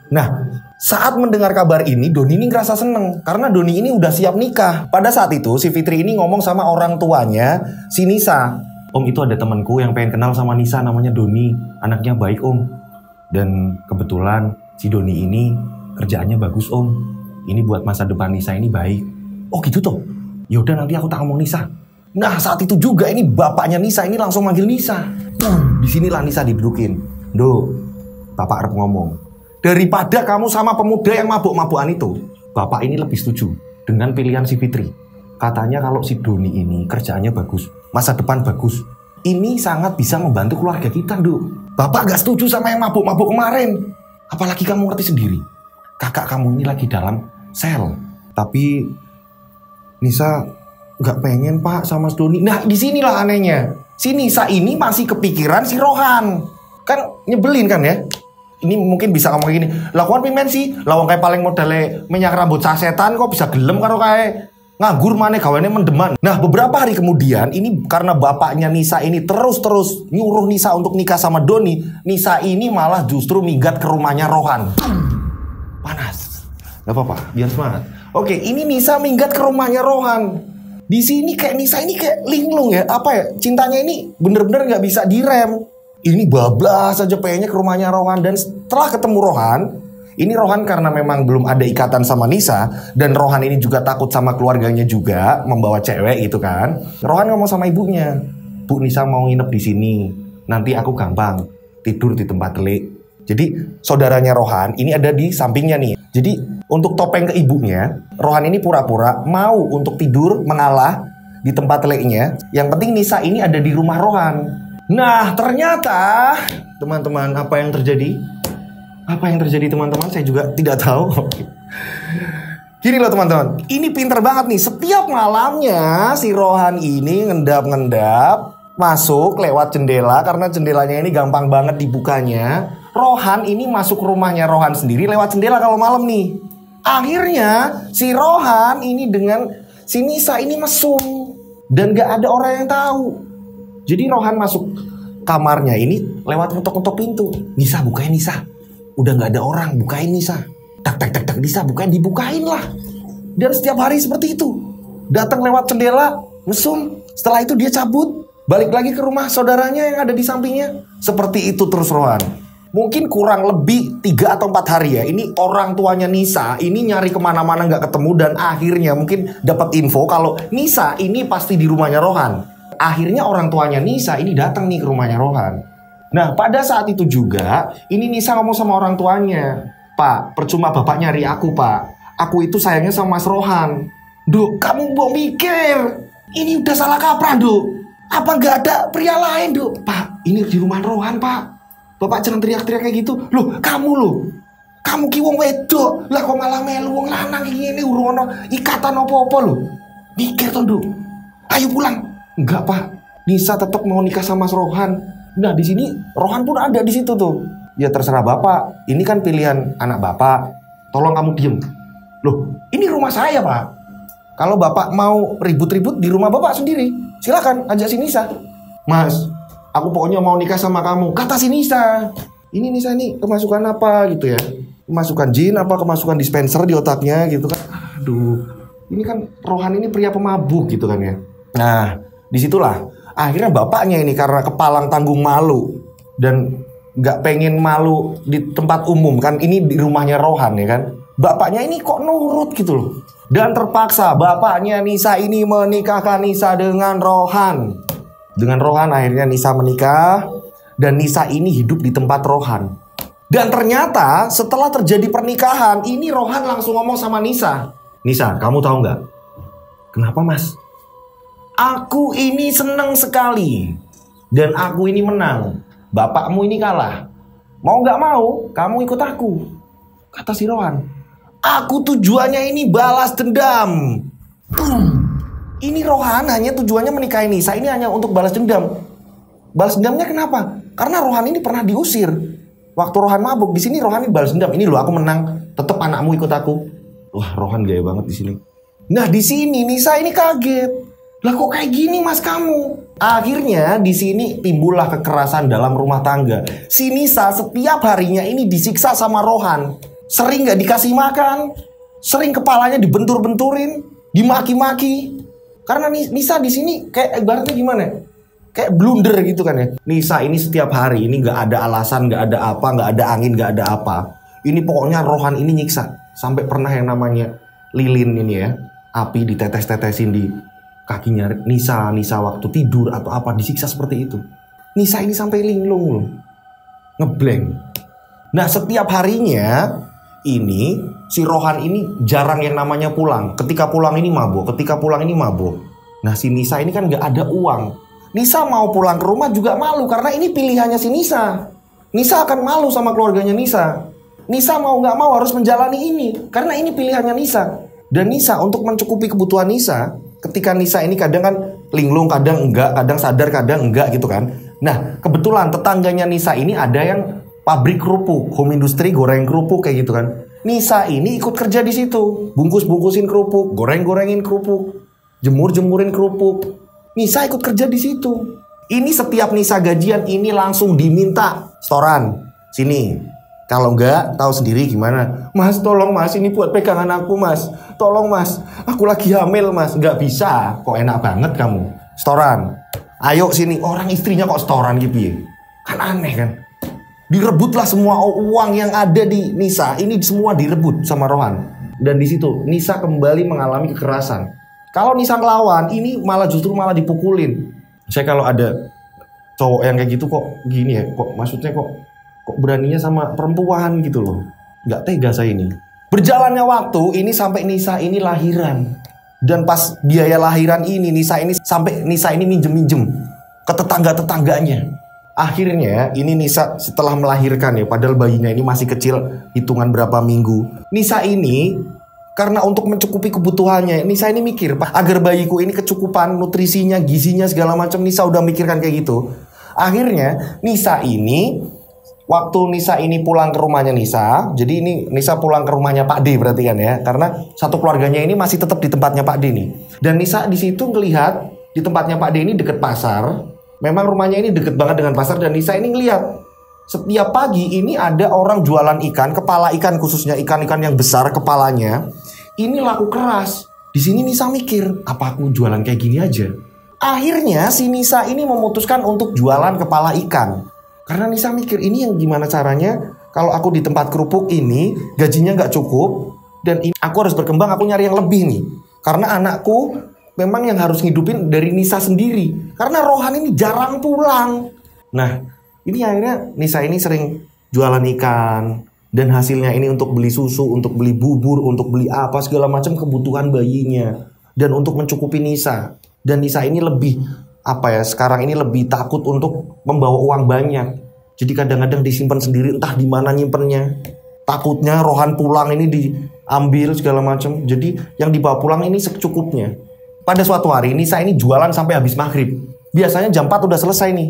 Nah, saat mendengar kabar ini, Doni ini ngerasa seneng. Karena Doni ini udah siap nikah. Pada saat itu, si Fitri ini ngomong sama orang tuanya, si Nisa. Om, itu ada temanku yang pengen kenal sama Nisa, namanya Doni. Anaknya baik, Om. Dan kebetulan si Doni ini kerjaannya bagus, Om. Ini buat masa depan Nisa ini baik. Oh gitu toh? Yaudah nanti aku tak ngomong Nisa. Nah, saat itu juga ini bapaknya Nisa ini langsung manggil Nisa. Disinilah Nisa didudukin. Do, bapak harus ngomong. Daripada kamu sama pemuda yang mabuk-mabukan itu, bapak ini lebih setuju dengan pilihan si Fitri. Katanya kalau si Doni ini kerjaannya bagus, masa depan bagus. Ini sangat bisa membantu keluarga kita, Do. Bapak gak setuju sama yang mabuk-mabuk kemarin. Apalagi kamu ngerti sendiri. Kakak kamu ini lagi dalam sel. Tapi Nisa gak pengen, Pak, sama si Doni. Nah, disinilah anehnya. Si Nisa ini masih kepikiran si Rohan. Kan nyebelin kan ya. Ini mungkin bisa ngomong gini, lakukan pimen sih, lawang kayak paling modalnya minyak rambut sasetan kok bisa gelem karo kayak nganggur maneh gawane mendeman. Nah, beberapa hari kemudian ini karena bapaknya Nisa ini terus nyuruh Nisa untuk nikah sama Doni, Nisa ini malah justru minggat ke rumahnya Rohan. Panas. Gak apa-apa, biar semangat. Oke, ini Nisa minggat ke rumahnya Rohan. Di sini kayak Nisa ini kayak linglung ya, apa ya? Cintanya ini bener-bener nggak bisa direm. Ini bablas aja pengennya ke rumahnya Rohan. Dan setelah ketemu Rohan, ini Rohan karena memang belum ada ikatan sama Nisa, dan Rohan ini juga takut sama keluarganya juga membawa cewek gitu kan. Rohan ngomong sama ibunya, Bu, Nisa mau nginep di sini, nanti aku gampang tidur di tempat telik. Jadi saudaranya Rohan ini ada di sampingnya nih. Jadi untuk topeng ke ibunya, Rohan ini pura-pura mau untuk tidur mengalah di tempat teliknya. Yang penting Nisa ini ada di rumah Rohan. Nah, ternyata teman-teman, apa yang terjadi? Apa yang terjadi teman-teman? Saya juga tidak tahu. Gini loh teman-teman, ini pinter banget nih. Setiap malamnya si Rohan ini ngendap-ngendap masuk lewat jendela, karena jendelanya ini gampang banget dibukanya. Rohan ini masuk rumahnya Rohan sendiri lewat jendela kalau malam nih. Akhirnya si Rohan ini dengan si Nisa ini mesum dan gak ada orang yang tahu. Jadi Rohan masuk kamarnya ini lewat ngetok-ngetok pintu. Nisa, bukain Nisa. Udah gak ada orang, bukain Nisa. Tak Nisa, bukain, dibukain lah. Dan setiap hari seperti itu. Datang lewat jendela, mesum. Setelah itu dia cabut, balik lagi ke rumah saudaranya yang ada di sampingnya. Seperti itu terus Rohan. Mungkin kurang lebih 3 atau 4 hari ya. Ini orang tuanya Nisa ini nyari kemana-mana gak ketemu. Dan akhirnya mungkin dapat info kalau Nisa ini pasti di rumahnya Rohan. Akhirnya orang tuanya Nisa ini datang nih ke rumahnya Rohan. Nah, pada saat itu juga ini Nisa ngomong sama orang tuanya, Pak, percuma bapak nyari aku, Pak. Aku itu sayangnya sama Mas Rohan. Duk, kamu mau mikir. Ini udah salah kaprah, Duk. Apa gak ada pria lain, Duk? Pak, ini di rumah Rohan, Pak. Bapak jangan teriak-teriak kayak gitu. Loh, kamu ki wong wedok. Lah kok malah melu wong lanang iki urung ono ikatan apa-apa lho. Mikir to, Duk. Ayo pulang. Enggak, Pak. Nisa tetap mau nikah sama Mas Rohan. Nah, di sini Rohan pun ada di situ tuh. Ya terserah Bapak. Ini kan pilihan anak Bapak. Tolong kamu diem. Loh, ini rumah saya, Pak. Kalau Bapak mau ribut-ribut di rumah Bapak sendiri, silakan ajak si Nisa. Mas, aku pokoknya mau nikah sama kamu. Kata si Nisa. Ini Nisa nih kemasukan apa gitu ya? Kemasukan jin apa kemasukan dispenser di otaknya gitu kan? Aduh, ini kan Rohan ini pria pemabuk gitu kan ya. Nah, disitulah akhirnya bapaknya ini karena kepalang tanggung malu dan gak pengen malu di tempat umum kan, ini di rumahnya Rohan ya kan. Bapaknya ini kok nurut gitu loh. Dan terpaksa bapaknya Nisa ini menikahkan Nisa dengan Rohan. Dengan Rohan akhirnya Nisa menikah. Dan Nisa ini hidup di tempat Rohan. Dan ternyata setelah terjadi pernikahan, ini Rohan langsung ngomong sama Nisa. Nisa, kamu tahu nggak? Kenapa mas? Aku ini senang sekali. Dan aku ini menang. Bapakmu ini kalah. Mau nggak mau, kamu ikut aku. Kata si Rohan. Aku tujuannya ini balas dendam. Ini Rohan hanya tujuannya menikahi Nisa. Ini hanya untuk balas dendam. Balas dendamnya kenapa? Karena Rohan ini pernah diusir. Waktu Rohan mabuk, di sini Rohan ini balas dendam. Ini loh aku menang. Tetap anakmu ikut aku. Wah, Rohan gaya banget di sini. Nah, di sini Nisa ini kaget. Lah kok kayak gini mas kamu? Akhirnya di sini timbullah kekerasan dalam rumah tangga. Si Nisa setiap harinya ini disiksa sama Rohan. Sering gak dikasih makan. Sering kepalanya dibentur-benturin. Dimaki-maki. Karena Nisa di sini kayak ibaratnya gimana? Kayak blunder gitu kan ya. Nisa ini setiap hari ini gak ada alasan, gak ada apa, gak ada angin, gak ada apa. Ini pokoknya Rohan ini nyiksa. Sampai pernah yang namanya lilin ini ya. Api ditetes-tetesin di kakinya Nisa waktu tidur atau apa, disiksa seperti itu. Nisa ini sampai linglung loh. Ngeblank. Nah setiap harinya ini si Rohan ini jarang yang namanya pulang. Ketika pulang ini mabuk, ketika pulang ini mabuk. Nah si Nisa ini kan gak ada uang. Nisa mau pulang ke rumah juga malu karena ini pilihannya si Nisa. Nisa akan malu sama keluarganya Nisa. Nisa mau gak mau harus menjalani ini karena ini pilihannya Nisa. Dan Nisa untuk mencukupi kebutuhan Nisa, ketika Nisa ini kadang kan linglung, kadang enggak, kadang sadar, kadang enggak gitu kan. Nah kebetulan tetangganya Nisa ini ada yang pabrik kerupuk, home industry goreng kerupuk kayak gitu kan. Nisa ini ikut kerja di situ, bungkus-bungkusin kerupuk, goreng-gorengin kerupuk, jemur-jemurin kerupuk. Nisa ikut kerja di situ. Ini setiap Nisa gajian ini langsung diminta setoran. Sini. Kalau enggak, tahu sendiri gimana. Mas, tolong mas, ini buat pegangan aku mas. Tolong mas, aku lagi hamil mas. Enggak bisa, kok enak banget kamu. Setoran. Ayo sini, orang istrinya kok setoran gitu ya. Kan aneh kan. Direbutlah semua uang yang ada di Nisa. Ini semua direbut sama Rohan. Dan di situ Nisa kembali mengalami kekerasan. Kalau Nisa ngelawan, ini justru malah dipukulin. Saya kalau ada cowok yang kayak gitu kok gini ya, kok maksudnya kok beraninya sama perempuan gitu loh. Nggak tega saya ini. Berjalannya waktu, ini sampai Nisa ini lahiran. Dan pas biaya lahiran ini, Nisa ini minjem-minjem ke tetangga-tetangganya. Akhirnya, ini Nisa setelah melahirkan ya, padahal bayinya ini masih kecil, hitungan berapa minggu. Nisa ini, karena untuk mencukupi kebutuhannya, Nisa ini mikir, agar bayiku ini kecukupan nutrisinya, gizinya, segala macam, Nisa udah mikirkan kayak gitu. Akhirnya, Nisa ini waktu Nisa ini pulang ke rumahnya Nisa, jadi ini Nisa pulang ke rumahnya Pak D berarti kan ya, karena satu keluarganya ini masih tetap di tempatnya Pak D nih. Dan Nisa di situ ngelihat di tempatnya Pak D ini deket pasar, memang rumahnya ini deket banget dengan pasar, dan Nisa ini ngelihat setiap pagi ini ada orang jualan ikan, kepala ikan khususnya ikan-ikan yang besar kepalanya, ini laku keras. Di sini Nisa mikir, apa aku jualan kayak gini aja? Akhirnya si Nisa ini memutuskan untuk jualan kepala ikan. Karena Nisa mikir ini yang gimana caranya kalau aku di tempat kerupuk ini gajinya nggak cukup dan ini aku harus berkembang, aku nyari yang lebih nih. Karena anakku memang yang harus ngidupin dari Nisa sendiri. Karena Rohan ini jarang pulang. Nah, ini akhirnya Nisa ini sering jualan ikan dan hasilnya ini untuk beli susu, untuk beli bubur, untuk beli apa segala macam kebutuhan bayinya dan untuk mencukupi Nisa. Dan Nisa ini lebih sekarang ini lebih takut untuk membawa uang banyak. Jadi kadang-kadang disimpan sendiri, entah di mana nyimpennya. Takutnya Rohan pulang ini diambil segala macam. Jadi yang dibawa pulang ini secukupnya. Pada suatu hari Nisa ini jualan sampai habis maghrib. Biasanya jam 4 udah selesai nih.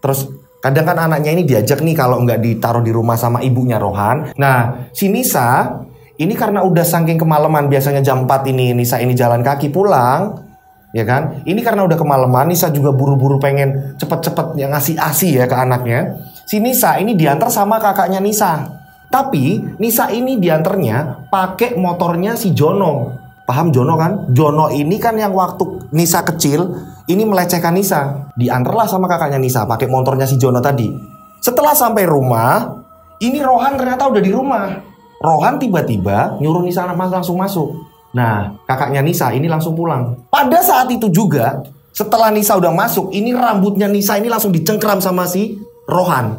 Terus kadang kan anaknya ini diajak nih kalau nggak ditaruh di rumah sama ibunya Rohan. Nah si Nisa ini karena udah saking kemalaman, biasanya jam 4 ini Nisa ini jalan kaki pulang. Ya kan, ini karena udah kemalaman, Nisa juga buru-buru pengen cepet-cepet yang ngasih ASI ya ke anaknya. Si Nisa ini diantar sama kakaknya Nisa. Tapi Nisa ini diantarnya pakai motornya si Jono. Paham Jono kan? Jono ini kan yang waktu Nisa kecil ini melecehkan Nisa. Diantarlah sama kakaknya Nisa pakai motornya si Jono tadi. Setelah sampai rumah, ini Rohan ternyata udah di rumah. Rohan tiba-tiba nyuruh Nisa langsung masuk. Nah, kakaknya Nisa ini langsung pulang. Pada saat itu juga, setelah Nisa udah masuk, ini rambutnya Nisa ini langsung dicengkram sama si Rohan.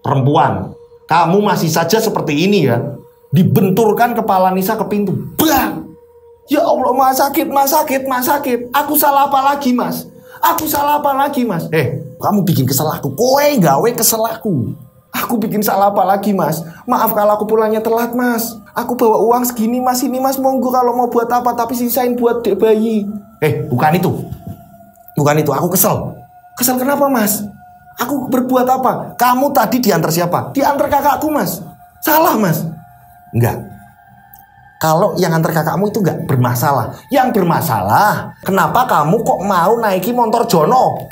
Perempuan, kamu masih saja seperti ini ya. Dibenturkan kepala Nisa ke pintu. Bang! Ya Allah, mas sakit, mas sakit, mas sakit. Aku salah apa lagi, mas? Aku salah apa lagi, mas? Kamu bikin kesel aku. Kowe gawe kesel aku. Aku bikin salah apa lagi, mas? Maaf kalau aku pulangnya telat, mas. Aku bawa uang segini, mas. Ini, mas, monggo kalau mau buat apa. Tapi sisain buat dek bayi. Bukan itu. Bukan itu, aku kesel. Kesel kenapa, mas? Aku berbuat apa? Kamu tadi diantar siapa? Diantar kakakku, mas. Salah, mas. Enggak. Kalau yang antar kakakmu itu enggak bermasalah. Yang bermasalah, kenapa kamu kok mau naiki motor Jono?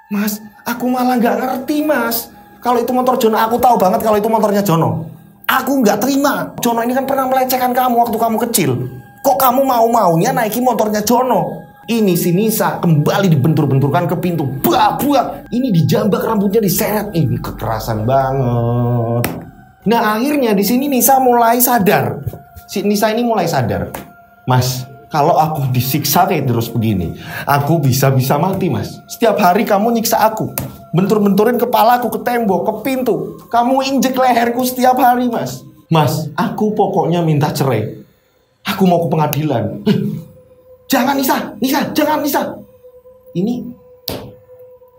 Mas, aku malah nggak ngerti, mas. Kalau itu motor Jono, aku tahu banget kalau itu motornya Jono. Aku nggak terima. Jono ini kan pernah melecehkan kamu waktu kamu kecil. Kok kamu mau-maunya naiki motornya Jono? Ini si Nisa kembali dibentur-benturkan ke pintu. Buak-buak. Ini dijambak, rambutnya diseret. Ini kekerasan banget. Nah, akhirnya di sini Nisa mulai sadar. Si Nisa ini mulai sadar. Mas, kalau aku disiksa kayak terus begini, aku bisa-bisa mati, mas. Setiap hari kamu nyiksa aku. Bentur-benturin kepalaku ke tembok, ke pintu. Kamu injek leherku setiap hari, mas. Mas, aku pokoknya minta cerai. Aku mau ke pengadilan. Jangan, Nisa. Nisa, jangan, Nisa. Ini.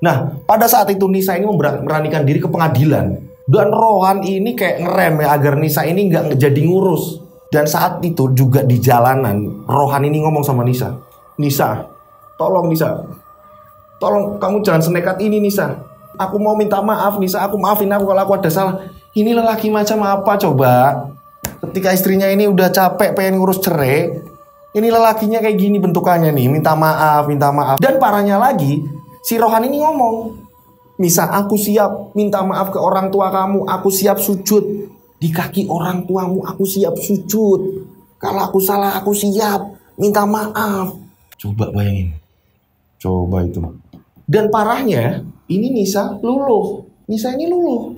Nah, pada saat itu Nisa ini memberanikan diri ke pengadilan. Dan Rohan ini kayak ngerem ya agar Nisa ini nggak jadi ngurus. Dan saat itu juga di jalanan Rohan ini ngomong sama Nisa. Nisa, tolong Nisa. Tolong kamu jangan senekat ini, Nisa. Aku mau minta maaf, Nisa. Aku maafin aku kalau aku ada salah. Ini lelaki macam apa coba? Ketika istrinya ini udah capek pengen ngurus cerai, ini lelakinya kayak gini bentukannya nih. Minta maaf, minta maaf. Dan parahnya lagi, si Rohan ini ngomong, Nisa, aku siap minta maaf ke orang tua kamu. Aku siap sujud di kaki orang tuamu, aku siap sujud. Kalau aku salah, aku siap minta maaf. Coba bayangin. Coba itu. Dan parahnya, ini Nisa luluh. Nisa ini luluh.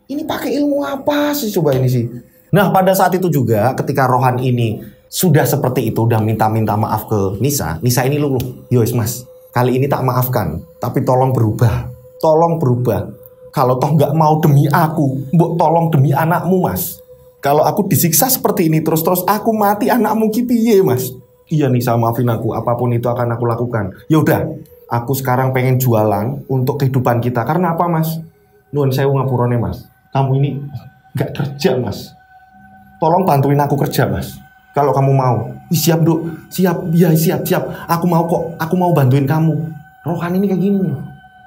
Ini pakai ilmu apa sih coba ini sih? Nah, pada saat itu juga ketika Rohan ini sudah seperti itu, udah minta-minta maaf ke Nisa, Nisa ini luluh. Yowes mas, kali ini tak maafkan, tapi tolong berubah. Tolong berubah. Kalau toh nggak mau demi aku, mbok tolong demi anakmu, mas. Kalau aku disiksa seperti ini terus-terus aku mati, anakmu ki piye, mas? Iya Nisa, maafin aku, apapun itu akan aku lakukan. Yaudah, aku sekarang pengen jualan untuk kehidupan kita. Karena apa, mas? Nuwun sewu ngapurane, mas. Kamu ini nggak kerja, mas. Tolong bantuin aku kerja, mas. Kalau kamu mau. Siap, Dok. Siap, ya siap. Aku mau kok, aku mau bantuin kamu. Rohan ini kayak gini nih.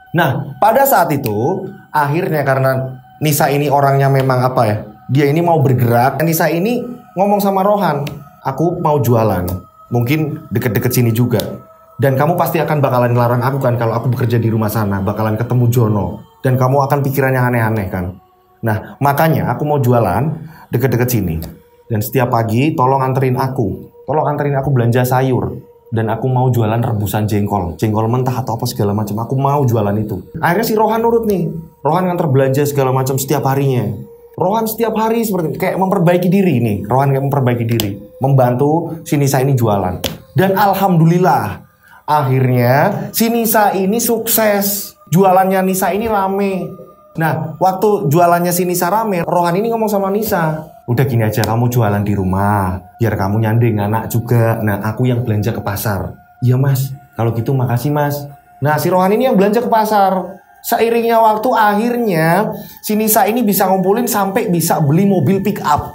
Nah, pada saat itu, akhirnya karena Nisa ini orangnya memang apa ya, dia ini mau bergerak. Nisa ini ngomong sama Rohan, aku mau jualan, mungkin deket-deket sini juga. Dan kamu pasti akan bakalan ngelarang aku kan kalau aku bekerja di rumah sana, bakalan ketemu Jono. Dan kamu akan pikiran yang aneh-aneh kan. Nah, makanya aku mau jualan deket-deket sini. Dan setiap pagi tolong anterin aku belanja sayur. Dan aku mau jualan rebusan jengkol mentah atau apa segala macam. Aku mau jualan itu. Akhirnya si Rohan nurut nih. Rohan nganter belanja segala macam setiap harinya. Rohan setiap hari seperti kayak memperbaiki diri nih. Rohan kayak memperbaiki diri, membantu si Nisa ini jualan. Dan alhamdulillah, akhirnya si Nisa ini sukses. Jualannya Nisa ini rame. Nah, waktu jualannya si Nisa rame, Rohan ini ngomong sama Nisa, udah gini aja, kamu jualan di rumah, biar kamu nyanding anak juga. Nah, aku yang belanja ke pasar. Iya mas, kalau gitu makasih mas. Nah, si Rohan ini yang belanja ke pasar. Seiringnya waktu, akhirnya si Nisa ini bisa ngumpulin sampai bisa beli mobil pick up.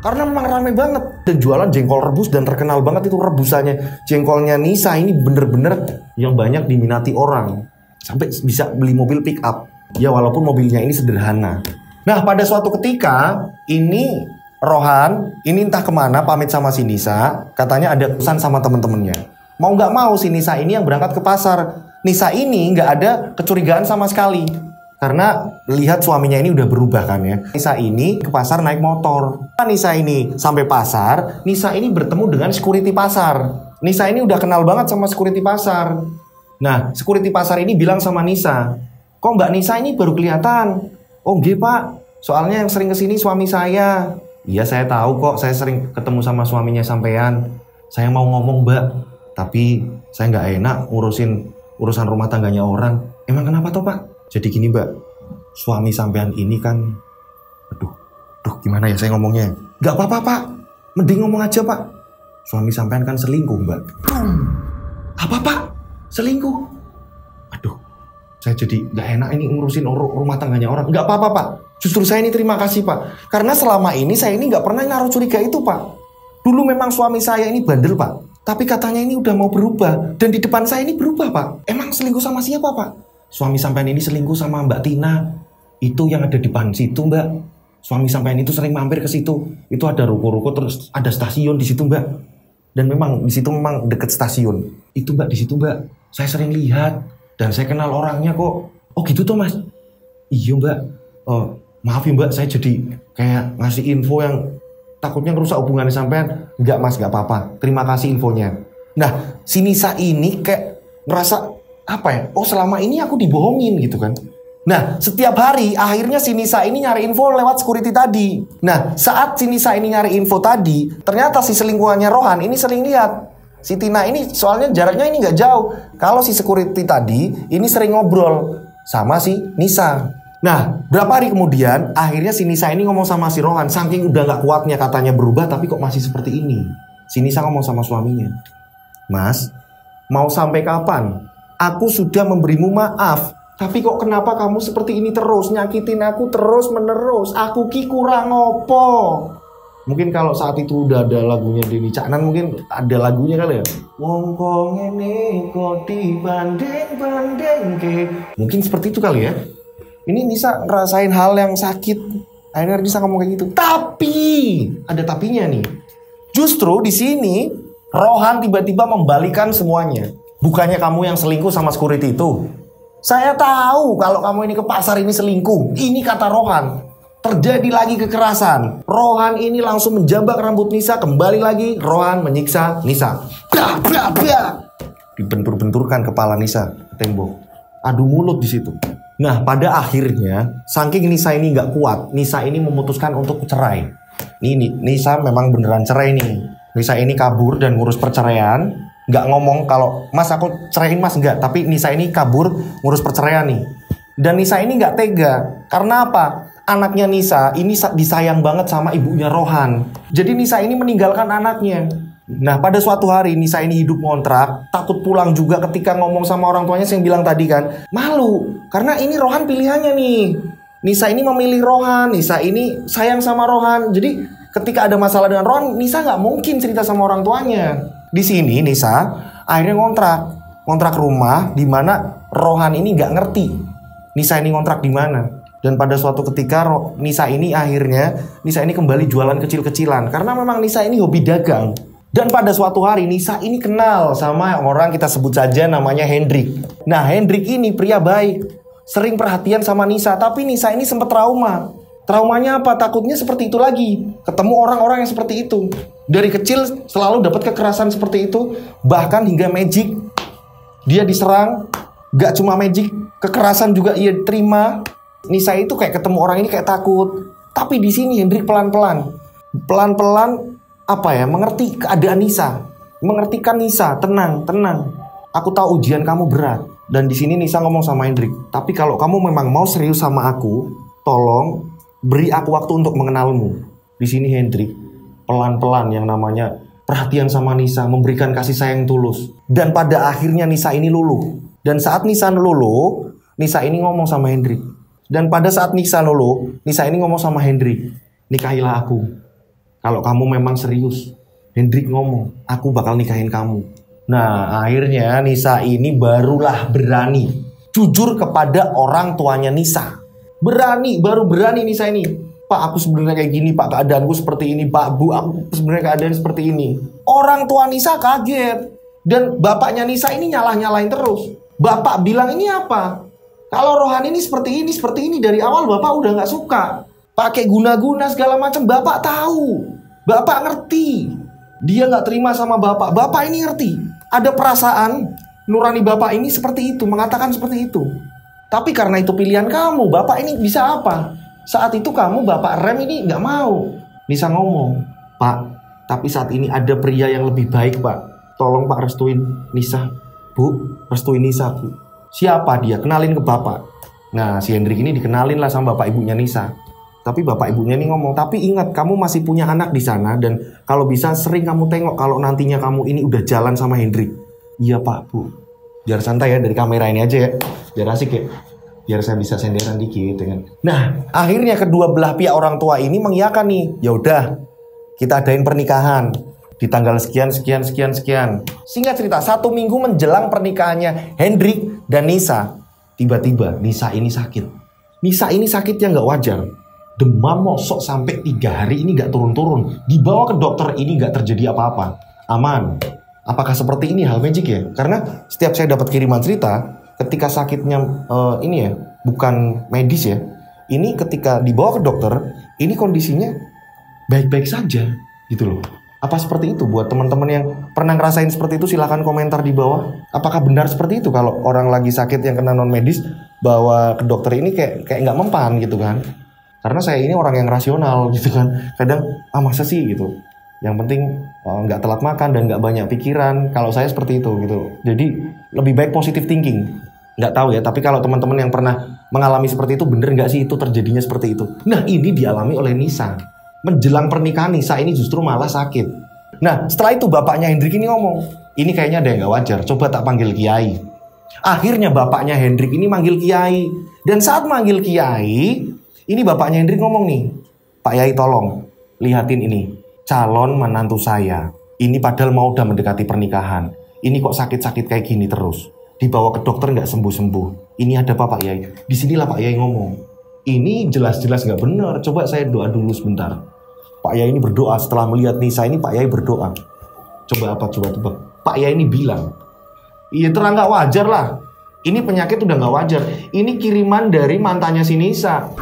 Karena memang rame banget. Dan jualan jengkol rebus dan terkenal banget itu rebusannya. Jengkolnya Nisa ini bener-bener yang banyak diminati orang. Sampai bisa beli mobil pick up. Ya walaupun mobilnya ini sederhana. Nah, pada suatu ketika, ini Rohan, ini entah kemana pamit sama si Nisa. Katanya ada pesan sama temen-temennya. Mau gak mau si Nisa ini yang berangkat ke pasar. Nisa ini gak ada kecurigaan sama sekali. Karena lihat suaminya ini udah berubah kan ya. Nisa ini ke pasar naik motor. Nisa ini sampai pasar, Nisa ini bertemu dengan security pasar. Nisa ini udah kenal banget sama security pasar. Nah, security pasar ini bilang sama Nisa, kok Mbak Nisa ini baru kelihatan? Oh nggih pak, soalnya yang sering kesini suami saya. Iya saya tahu kok, saya sering ketemu sama suaminya sampean. Saya mau ngomong mbak, tapi saya nggak enak urusan rumah tangganya orang. Emang kenapa toh pak? Jadi gini mbak, suami sampean ini kan, aduh, Duh, gimana ya saya ngomongnya? Gak apa-apa, Pak. Mending ngomong aja, Pak. Suami sampean kan selingkuh, Mbak. Apa, Pak? Selingkuh? Aduh, saya jadi gak enak ini ngurusin rumah tangganya orang. Gak apa-apa, Pak. Justru saya ini terima kasih, Pak. Karena selama ini saya ini gak pernah naruh curiga itu, Pak. Dulu memang suami saya ini bandel, Pak. Tapi katanya ini udah mau berubah. Dan di depan saya ini berubah, Pak. Emang selingkuh sama siapa, Pak? Suami sampean ini selingkuh sama Mbak Tina. Itu yang ada di depan situ, Mbak. Suami sampean itu sering mampir ke situ. Itu ada ruko-ruko, terus ada stasiun di situ, Mbak. Dan memang di situ memang deket stasiun. Itu, Mbak, di situ, Mbak. Saya sering lihat dan saya kenal orangnya kok. Oh, gitu tuh, Mas. Iya, Mbak. Oh, maaf ya, Mbak, saya jadi kayak ngasih info yang takutnya ngerusak hubungannya sampean. Enggak, Mas, enggak apa-apa. Terima kasih infonya. Nah, si Nisa ini kayak ngerasa apa ya? Oh, selama ini aku dibohongin gitu kan. Nah, setiap hari akhirnya si Nisa ini nyari info lewat security tadi. Nah, saat si Nisa ini nyari info tadi, ternyata si selingkuhannya Rohan ini sering lihat. Si Tina ini soalnya jaraknya ini nggak jauh. Kalau si security tadi ini sering ngobrol sama si Nisa. Nah, berapa hari kemudian akhirnya si Nisa ini ngomong sama si Rohan. Saking udah nggak kuatnya katanya berubah, tapi kok masih seperti ini. Si Nisa ngomong sama suaminya, Mas, mau sampai kapan? Aku sudah memberimu maaf. Tapi kok kenapa kamu seperti ini terus? Nyakitin aku terus menerus. Aku ki kurang opo? Mungkin kalau saat itu udah ada lagunya Denny Caknan, mungkin ada lagunya kali ya. Wong kok ngene kok dibanding-banding ke. Mungkin seperti itu kali ya. Ini Nisa ngerasain hal yang sakit. Akhirnya Nisa ngomong kayak gitu. Tapi ada tapinya nih. Justru di sini Rohan tiba-tiba membalikan semuanya. Bukannya kamu yang selingkuh sama security itu. Saya tahu kalau kamu ini ke pasar ini selingkuh. Ini kata Rohan. Terjadi lagi kekerasan. Rohan ini langsung menjambak rambut Nisa. Kembali lagi Rohan menyiksa Nisa. Blah, blah, blah. Dibentur-benturkan kepala Nisa ke tembok. Adu mulut di situ. Nah, pada akhirnya saking Nisa ini nggak kuat, Nisa ini memutuskan untuk cerai. Nih, Nisa memang beneran cerai nih. Nisa ini kabur dan ngurus perceraian. Nggak ngomong kalau Mas aku ceraiin Mas, enggak. Tapi Nisa ini kabur ngurus perceraian nih. Dan Nisa ini nggak tega. Karena apa? Anaknya Nisa ini disayang banget sama ibunya Rohan. Jadi Nisa ini meninggalkan anaknya. Nah, pada suatu hari Nisa ini hidup ngontrak. Takut pulang juga ketika ngomong sama orang tuanya yang bilang tadi kan. Malu. Karena ini Rohan pilihannya nih. Nisa ini memilih Rohan. Nisa ini sayang sama Rohan. Jadi ketika ada masalah dengan Rohan, Nisa nggak mungkin cerita sama orang tuanya. Di sini Nisa akhirnya ngontrak rumah di mana Rohan ini nggak ngerti Nisa ini ngontrak di mana. Dan pada suatu ketika Nisa ini kembali jualan kecil-kecilan karena memang Nisa ini hobi dagang. Dan pada suatu hari Nisa ini kenal sama orang, kita sebut saja namanya Hendrik. Nah, Hendrik ini pria baik, sering perhatian sama Nisa, tapi Nisa ini sempat trauma. Traumanya apa? Takutnya seperti itu lagi. Ketemu orang-orang yang seperti itu. Dari kecil selalu dapat kekerasan seperti itu. Bahkan hingga magic. Dia diserang. Gak cuma magic, kekerasan juga ia terima. Nisa itu kayak ketemu orang ini kayak takut. Tapi di sini Hendrik pelan-pelan mengerti keadaan Nisa. Mengertikan Nisa, tenang. Aku tahu ujian kamu berat. Dan di sini Nisa ngomong sama Hendrik, tapi kalau kamu memang mau serius sama aku, tolong beri aku waktu untuk mengenalmu. Di sini Hendrik pelan-pelan yang namanya perhatian sama Nisa, memberikan kasih sayang tulus. Dan pada akhirnya Nisa ini luluh. Dan saat Nisa luluh, Nisa ini ngomong sama Hendrik. Dan pada saat Nisa luluh, Nisa ini ngomong sama Hendrik, nikahilah aku. Kalau kamu memang serius. Hendrik ngomong, aku bakal nikahin kamu. Nah, akhirnya Nisa ini barulah berani jujur kepada orang tuanya Nisa. Baru berani Nisa ini. Pak, aku sebenarnya kayak gini, Pak, keadaanku seperti ini, Pak, Bu, aku sebenarnya keadaan seperti ini. Orang tua Nisa kaget. Dan bapaknya Nisa ini nyalahin terus. Bapak bilang ini apa? Kalau Rohan ini seperti ini dari awal Bapak udah gak suka. Pakai guna-guna segala macam, Bapak tahu. Bapak ngerti. Dia gak terima sama Bapak. Bapak ini ngerti. Ada perasaan nurani Bapak ini seperti itu, mengatakan seperti itu. Tapi karena itu pilihan kamu, Bapak ini bisa apa? Saat itu kamu Bapak rem ini gak mau. Nisa ngomong, Pak, tapi saat ini ada pria yang lebih baik, Pak. Tolong Pak restuin Nisa. Bu, restuin Nisa, Bu. Siapa dia? Kenalin ke Bapak. Nah, si Hendrik ini dikenalin lah sama bapak ibunya Nisa. Tapi bapak ibunya ini ngomong, tapi ingat kamu masih punya anak di sana dan kalau bisa sering kamu tengok kalau nantinya kamu ini udah jalan sama Hendrik. Iya pak, bu. Biar santai ya dari kamera ini aja ya, biar asik ya. Biar saya bisa senderan dikit dengan. Nah, akhirnya kedua belah pihak orang tua ini mengiyakan nih. Ya udah, kita adain pernikahan di tanggal sekian. Singkat cerita, 1 minggu menjelang pernikahannya Hendrik dan Nisa, tiba-tiba Nisa ini sakit. Nisa ini sakitnya nggak wajar. Demam mosok sampai 3 hari ini nggak turun-turun. Dibawa ke dokter ini nggak terjadi apa-apa. Aman. Apakah seperti ini hal magic ya? Karena setiap saya dapat kiriman cerita, ketika sakitnya ini ya, bukan medis ya. Ini ketika dibawa ke dokter, ini kondisinya baik-baik saja gitu loh. Apa seperti itu buat teman-teman yang pernah ngerasain seperti itu, silahkan komentar di bawah. Apakah benar seperti itu kalau orang lagi sakit yang kena non medis bawa ke dokter ini kayak nggak mempan gitu kan? Karena saya ini orang yang rasional gitu kan. Kadang masa sih gitu. Yang penting nggak telat makan dan nggak banyak pikiran. Kalau saya seperti itu gitu. Jadi lebih baik positive thinking. Nggak tahu ya, tapi kalau teman-teman yang pernah mengalami seperti itu, bener nggak sih itu terjadinya seperti itu? Nah, ini dialami oleh Nisa. Menjelang pernikahan Nisa ini justru malah sakit. Nah, setelah itu bapaknya Hendrik ini ngomong, ini kayaknya ada yang nggak wajar, coba tak panggil kiai. Akhirnya bapaknya Hendrik ini manggil kiai. Dan saat manggil kiai, ini bapaknya Hendrik ngomong nih, Pak Yai tolong, lihatin ini, calon menantu saya. Ini padahal mau udah mendekati pernikahan. Ini kok sakit-sakit kayak gini terus. Dibawa ke dokter nggak sembuh-sembuh. Ini ada apa Pak Yai? Disinilah Pak Yai ngomong. Ini jelas-jelas nggak benar. Coba saya doa dulu sebentar. Pak Yai ini berdoa setelah melihat Nisa ini. Pak Yai berdoa. Coba apa? Coba tebak. Pak Yai ini bilang, iya terang nggak wajar lah. Ini penyakit udah nggak wajar. Ini kiriman dari mantannya si Nisa.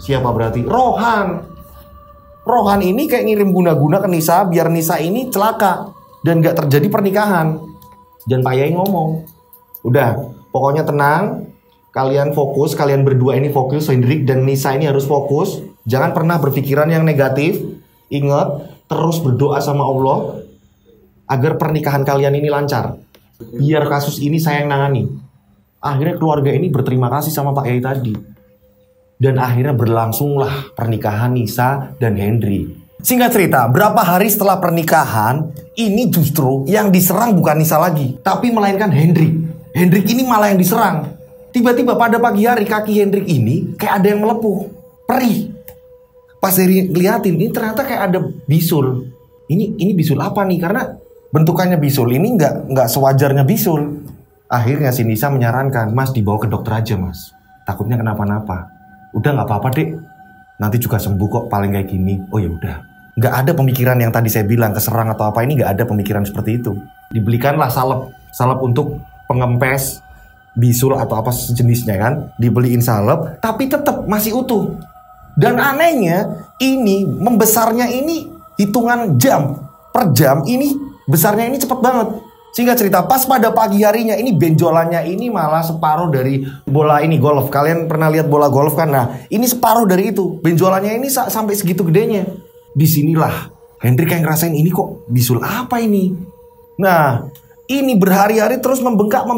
Siapa berarti? Rohan. Rohan ini kayak ngirim guna-guna ke Nisa biar Nisa ini celaka dan nggak terjadi pernikahan. Dan Pak Yai ngomong, udah pokoknya tenang, kalian fokus, kalian berdua ini fokus, Hendrik dan Nisa ini harus fokus, jangan pernah berpikiran yang negatif, ingat, terus berdoa sama Allah, agar pernikahan kalian ini lancar, biar kasus ini saya yang nangani. Akhirnya keluarga ini berterima kasih sama Pak Yai tadi, dan akhirnya berlangsunglah pernikahan Nisa dan Hendrik. Singkat cerita, berapa hari setelah pernikahan, ini justru yang diserang bukan Nisa lagi, tapi melainkan Hendrik. Hendrik ini malah yang diserang. Tiba-tiba pada pagi hari kaki Hendrik ini kayak ada yang melepuh, perih. Pas dilihatin, ini ternyata kayak ada bisul. Ini bisul apa nih? Karena bentukannya bisul ini nggak sewajarnya bisul. Akhirnya si Nisa menyarankan, Mas dibawa ke dokter aja Mas. Takutnya kenapa-napa. Udah nggak apa-apa dek. Nanti juga sembuh kok paling kayak gini. Oh ya udah. Nggak ada pemikiran yang tadi saya bilang keserang atau apa, ini nggak ada pemikiran seperti itu. Dibelikanlah salep untuk pengempes bisul atau apa sejenisnya kan, dibeliin salep, tapi tetap masih utuh. Dan anehnya ini membesarnya ini hitungan jam per jam, ini besarnya ini cepet banget. Singkat cerita, pas pada pagi harinya ini benjolannya ini malah separuh dari bola ini golf. Kalian pernah lihat bola golf kan? Nah, ini separuh dari itu. Benjolannya ini sampai segitu gedenya. Disinilah Hendrik kayak ngerasain ini kok bisul apa ini. Nah, ini berhari-hari terus membengkak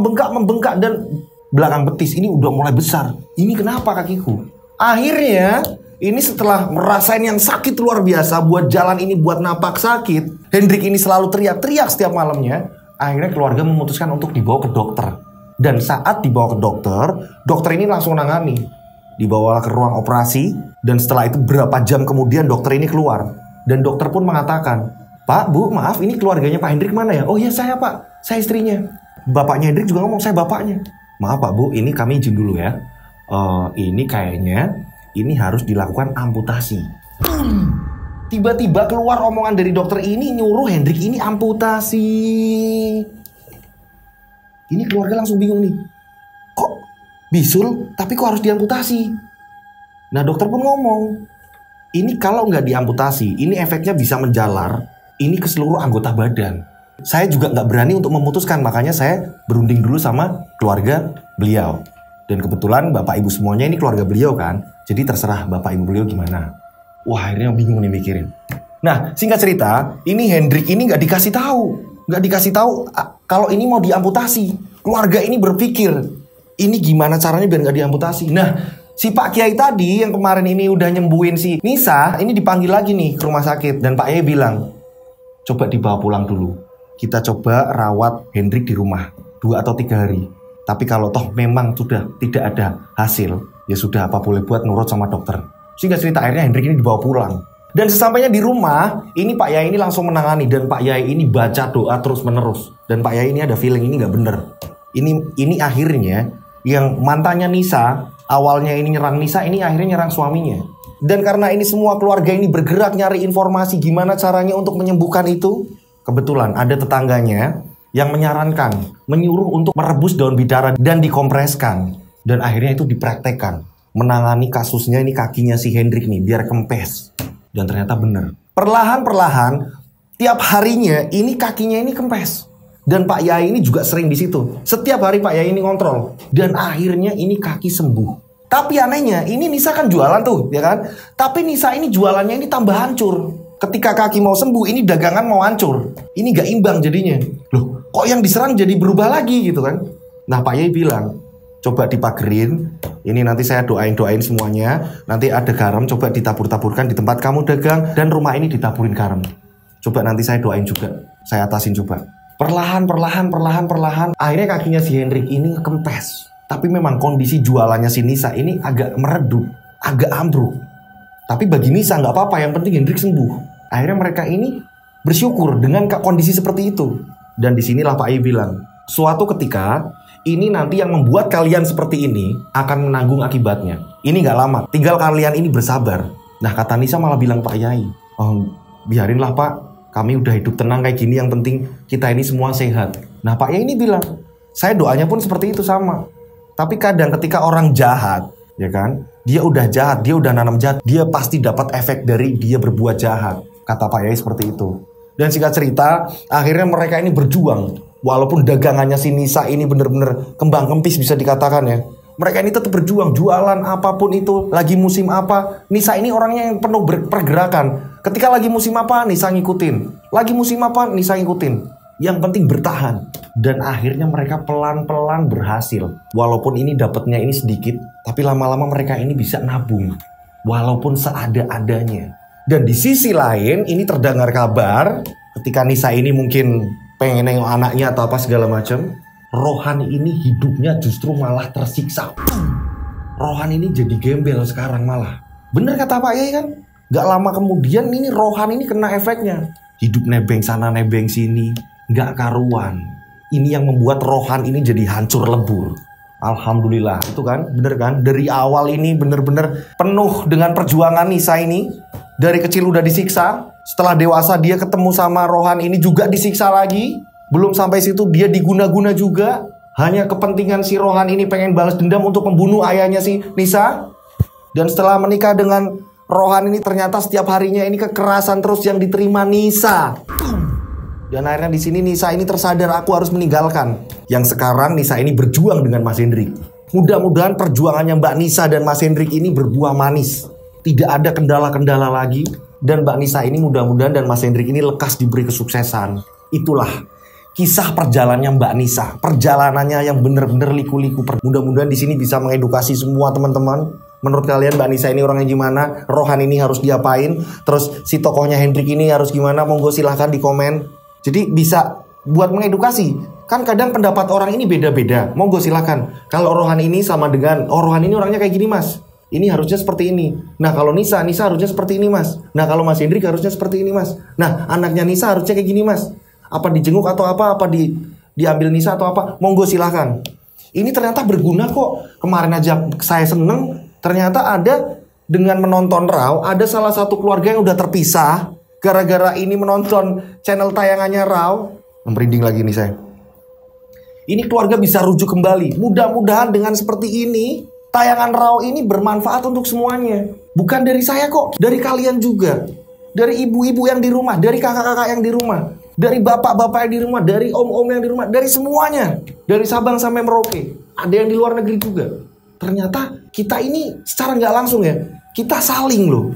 dan belakang betis ini udah mulai besar. Ini kenapa kakiku? Akhirnya ini setelah merasain yang sakit luar biasa, buat jalan ini buat napak sakit, Hendrik ini selalu teriak-teriak setiap malamnya. Akhirnya keluarga memutuskan untuk dibawa ke dokter. Dan saat dibawa ke dokter ini langsung nangani. Dibawa ke ruang operasi, dan setelah itu berapa jam kemudian dokter ini keluar. Dan dokter pun mengatakan, Pak, Bu, maaf ini keluarganya Pak Hendrik mana ya? Oh iya saya Pak, saya istrinya. Bapaknya Hendrik juga ngomong, saya bapaknya. Maaf Pak, Bu, ini kami izin dulu ya. Ini kayaknya ini harus dilakukan amputasi. Tiba-tiba keluar omongan dari dokter ini nyuruh Hendrik ini amputasi. Ini keluarga langsung bingung nih. Kok bisul tapi kok harus diamputasi? Nah dokter pun ngomong, ini kalau nggak diamputasi, ini efeknya bisa menjalar ini ke seluruh anggota badan. Saya juga nggak berani untuk memutuskan, makanya saya berunding dulu sama keluarga beliau. Dan kebetulan bapak ibu semuanya ini keluarga beliau kan, jadi terserah bapak ibu beliau gimana. Wah akhirnya bingung nih mikirin. Nah singkat cerita, ini Hendrik ini nggak dikasih tahu kalau ini mau diamputasi. Keluarga ini berpikir, ini gimana caranya biar nggak diamputasi. Nah Si Pak Kiai tadi yang kemarin ini udah nyembuhin si Nisa, ini dipanggil lagi nih ke rumah sakit. Dan Pak Kiai bilang, coba dibawa pulang dulu. Kita coba rawat Hendrik di rumah 2 atau 3 hari. Tapi kalau toh memang sudah tidak ada hasil, ya sudah apa boleh buat, nurut sama dokter. Sehingga cerita akhirnya Hendrik ini dibawa pulang. Dan sesampainya di rumah, ini Pak Yai ini langsung menangani. Dan Pak Yai ini baca doa terus menerus. Dan Pak Yai ini ada feeling ini nggak bener. Ini akhirnya yang mantannya Nisa, awalnya ini nyerang Nisa, ini akhirnya nyerang suaminya. Dan karena ini semua keluarga ini bergerak nyari informasi gimana caranya untuk menyembuhkan itu, kebetulan ada tetangganya yang menyarankan, menyuruh untuk merebus daun bidara dan dikompreskan. Dan akhirnya itu dipraktekkan. Menangani kasusnya ini kakinya si Hendrik nih, biar kempes. Dan ternyata benar. Perlahan-perlahan, tiap harinya ini kakinya ini kempes. Dan Pak Yai ini juga sering di situ. Setiap hari Pak Yai ini ngontrol. Dan akhirnya ini kaki sembuh. Tapi anehnya, ini Nisa kan jualan tuh, ya kan? Tapi Nisa ini jualannya ini tambah hancur. Ketika kaki mau sembuh, ini dagangan mau hancur. Ini gak imbang jadinya. Loh, kok yang diserang jadi berubah lagi gitu kan? Nah, Pak Yai bilang, coba dipagerin. Ini nanti saya doain semuanya. Nanti ada garam, coba ditabur-taburkan di tempat kamu dagang. Dan rumah ini ditaburin garam. Coba nanti saya doain juga. Saya atasin coba. Perlahan. Akhirnya kakinya si Hendrik ini kempes. Tapi memang kondisi jualannya si Nisa ini agak meredup. Agak ambruk. Tapi bagi Nisa nggak apa-apa. Yang penting Hendrik sembuh. Akhirnya mereka ini bersyukur dengan kondisi seperti itu. Dan disinilah Pak I bilang, suatu ketika ini nanti yang membuat kalian seperti ini akan menanggung akibatnya. Ini gak lama, tinggal kalian ini bersabar. Nah, kata Nisa malah bilang Pak Yai, oh, biarinlah Pak, kami udah hidup tenang kayak gini, yang penting kita ini semua sehat. Nah, Pak Yai ini bilang, saya doanya pun seperti itu sama. Tapi kadang ketika orang jahat, ya kan, dia udah jahat, dia udah nanam jahat, dia pasti dapat efek dari dia berbuat jahat. Kata Pak Yai seperti itu. Dan singkat cerita, akhirnya mereka ini berjuang. Walaupun dagangannya si Nisa ini bener-bener kembang kempis bisa dikatakan ya. Mereka ini tetap berjuang, jualan apapun itu. Lagi musim apa, Nisa ini orangnya yang penuh pergerakan. Ketika lagi musim apa, Nisa ngikutin. Lagi musim apa, Nisa ngikutin. Yang penting bertahan. Dan akhirnya mereka pelan-pelan berhasil. Walaupun ini dapatnya ini sedikit, tapi lama-lama mereka ini bisa nabung. Walaupun seada-adanya. Dan di sisi lain, ini terdengar kabar ketika Nisa ini mungkin pengen nengok anaknya atau apa segala macam, Rohan ini hidupnya justru malah tersiksa. Rohan ini jadi gembel sekarang malah. Bener kata Pak Yai kan? Gak lama kemudian ini Rohan ini kena efeknya. Hidup nebeng sana nebeng sini, gak karuan. Ini yang membuat Rohan ini jadi hancur lebur. Alhamdulillah, itu kan bener kan? Dari awal ini bener-bener penuh dengan perjuangan Nisa ini. Dari kecil udah disiksa. Setelah dewasa dia ketemu sama Rohan ini juga disiksa lagi. Belum sampai situ dia diguna-guna juga. Hanya kepentingan si Rohan ini pengen balas dendam untuk membunuh ayahnya si Nisa. Dan setelah menikah dengan Rohan ini ternyata setiap harinya ini kekerasan terus yang diterima Nisa. Dan akhirnya di sini Nisa ini tersadar, aku harus meninggalkan. Yang sekarang Nisa ini berjuang dengan Mas Hendrik. Mudah-mudahan perjuangannya Mbak Nisa dan Mas Hendrik ini berbuah manis. Tidak ada kendala-kendala lagi. Dan Mbak Nisa ini mudah-mudahan dan Mas Hendrik ini lekas diberi kesuksesan. Itulah kisah perjalanannya Mbak Nisa. Perjalanannya yang benar-benar liku-liku. Mudah-mudahan di sini bisa mengedukasi semua teman-teman. Menurut kalian Mbak Nisa ini orangnya gimana? Rohan ini harus diapain? Terus si tokohnya Hendrik ini harus gimana? Monggo silahkan di komen. Jadi bisa buat mengedukasi. Kan kadang pendapat orang ini beda-beda. Monggo silahkan. Kalau Rohan ini sama dengan, oh Rohan ini orangnya kayak gini mas. Ini harusnya seperti ini. Nah kalau Nisa harusnya seperti ini mas. Nah kalau Mas Hendrik harusnya seperti ini mas. Nah anaknya Nisa harusnya kayak gini mas. Apa dijenguk atau apa diambil Nisa atau apa. Monggo silahkan. Ini ternyata berguna kok. Kemarin aja saya seneng. Ternyata ada dengan menonton Raw. Ada salah satu keluarga yang udah terpisah. Gara-gara ini menonton channel tayangannya Raw. Merinding lagi nih saya. Ini keluarga bisa rujuk kembali. Mudah-mudahan dengan seperti ini, tayangan Raw ini bermanfaat untuk semuanya. Bukan dari saya kok, dari kalian juga. Dari ibu-ibu yang di rumah, dari kakak-kakak yang di rumah, dari bapak-bapak yang di rumah, dari om-om yang di rumah, dari semuanya. Dari Sabang sampai Merauke. Ada yang di luar negeri juga. Ternyata kita ini secara nggak langsung ya, kita saling loh.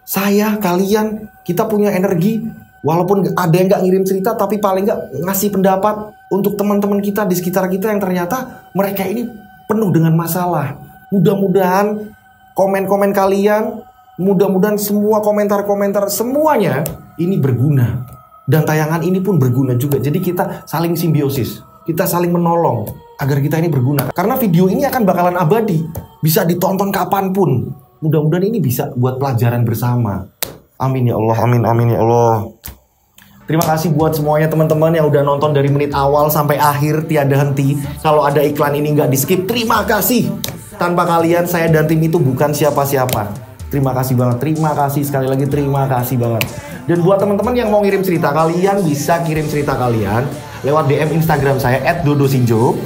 Saya, kalian, kita punya energi. Walaupun ada yang nggak ngirim cerita, tapi paling nggak ngasih pendapat untuk teman-teman kita di sekitar kita yang ternyata mereka ini penuh dengan masalah. Mudah-mudahan Komen-komen kalian, mudah-mudahan semua komentar-komentar semuanya ini berguna. Dan tayangan ini pun berguna juga. Jadi kita saling simbiosis, kita saling menolong agar kita ini berguna. Karena video ini akan bakalan abadi, bisa ditonton kapanpun. Mudah-mudahan ini bisa buat pelajaran bersama. Amin ya Allah, amin amin ya Allah. Terima kasih buat semuanya teman-teman yang udah nonton dari menit awal sampai akhir tiada henti. Kalau ada iklan ini nggak di skip, terima kasih. Tanpa kalian saya dan tim itu bukan siapa-siapa. Terima kasih banget, terima kasih sekali lagi, terima kasih banget. Dan buat teman-teman yang mau ngirim cerita, kalian bisa kirim cerita kalian lewat DM Instagram saya @dodosinjo.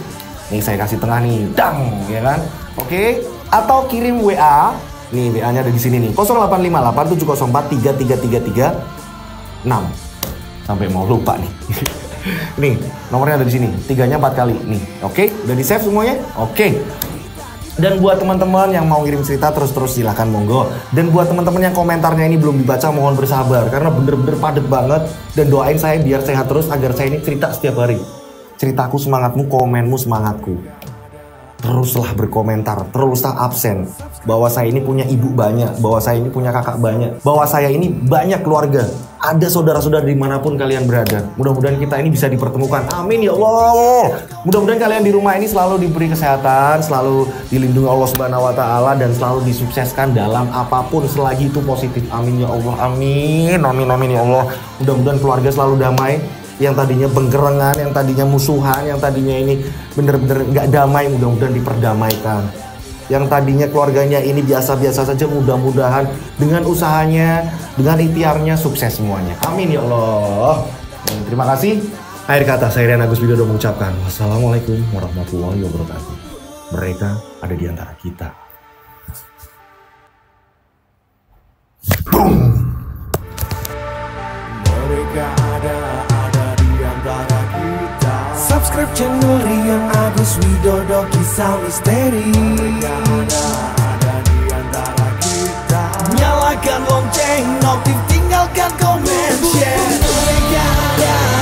Nih saya kasih tengah nih, dang, ya kan? Oke, atau kirim WA. Nih WA-nya ada di sini nih, 085870433336. Sampai mau lupa nih. Nih, nomornya ada di sini. 3-nya 4 kali. Nih, oke? Udah di-save semuanya? Oke. Dan buat teman-teman yang mau ngirim cerita terus-terus silahkan monggo. Dan buat teman-teman yang komentarnya ini belum dibaca mohon bersabar karena bener-bener padet banget. Dan doain saya biar sehat terus agar saya ini cerita setiap hari. Ceritaku semangatmu, komenmu semangatku. Teruslah berkomentar, teruslah absen. Bahwa saya ini punya ibu banyak, bahwa saya ini punya kakak banyak, bahwa saya ini banyak keluarga. Ada saudara-saudara dimanapun kalian berada. Mudah-mudahan kita ini bisa dipertemukan. Amin ya Allah. Mudah-mudahan kalian di rumah ini selalu diberi kesehatan, selalu dilindungi Allah Subhanahu wa Ta'ala, dan selalu disukseskan dalam apapun selagi itu positif. Amin ya Allah. Amin. Amin amin ya Allah. Mudah-mudahan keluarga selalu damai. Yang tadinya bengkerengan, yang tadinya musuhan, yang tadinya ini bener-bener nggak damai, mudah-mudahan diperdamaikan. Yang tadinya keluarganya ini biasa-biasa saja, mudah-mudahan dengan usahanya, dengan ikhtiarnya sukses semuanya. Amin ya Allah. Dan terima kasih. Akhir kata saya Rian Agus Widodo mengucapkan wassalamualaikum warahmatullahi wabarakatuh. Mereka ada di antara kita. Boom. Mereka ada di antara kita. Subscribe channel Rian Agus Widodo, kisah misteri. Mereka ada di antara kita. Nyalakan lonceng, notif, tinggalkan komen, share. Mereka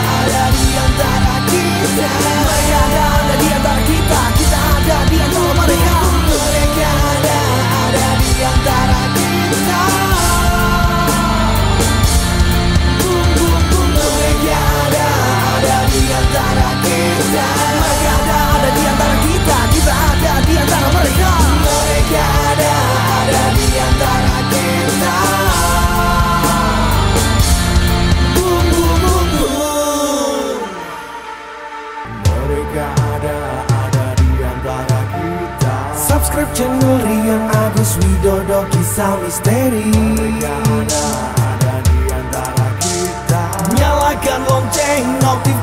ada di antara kita. Mereka ada di antara kita. Kita ada di antara mereka. Mereka ada di antara kita. Di antara kita, mereka ada di antara kita, kita ada di antara mereka. Mereka ada di antara kita. Boom boom boom boom. Mereka ada di antara kita. Subscribe channel Rian Agus Widodo, kisah misteri. Mereka ada di antara kita. Nyalakan lonceng, notif.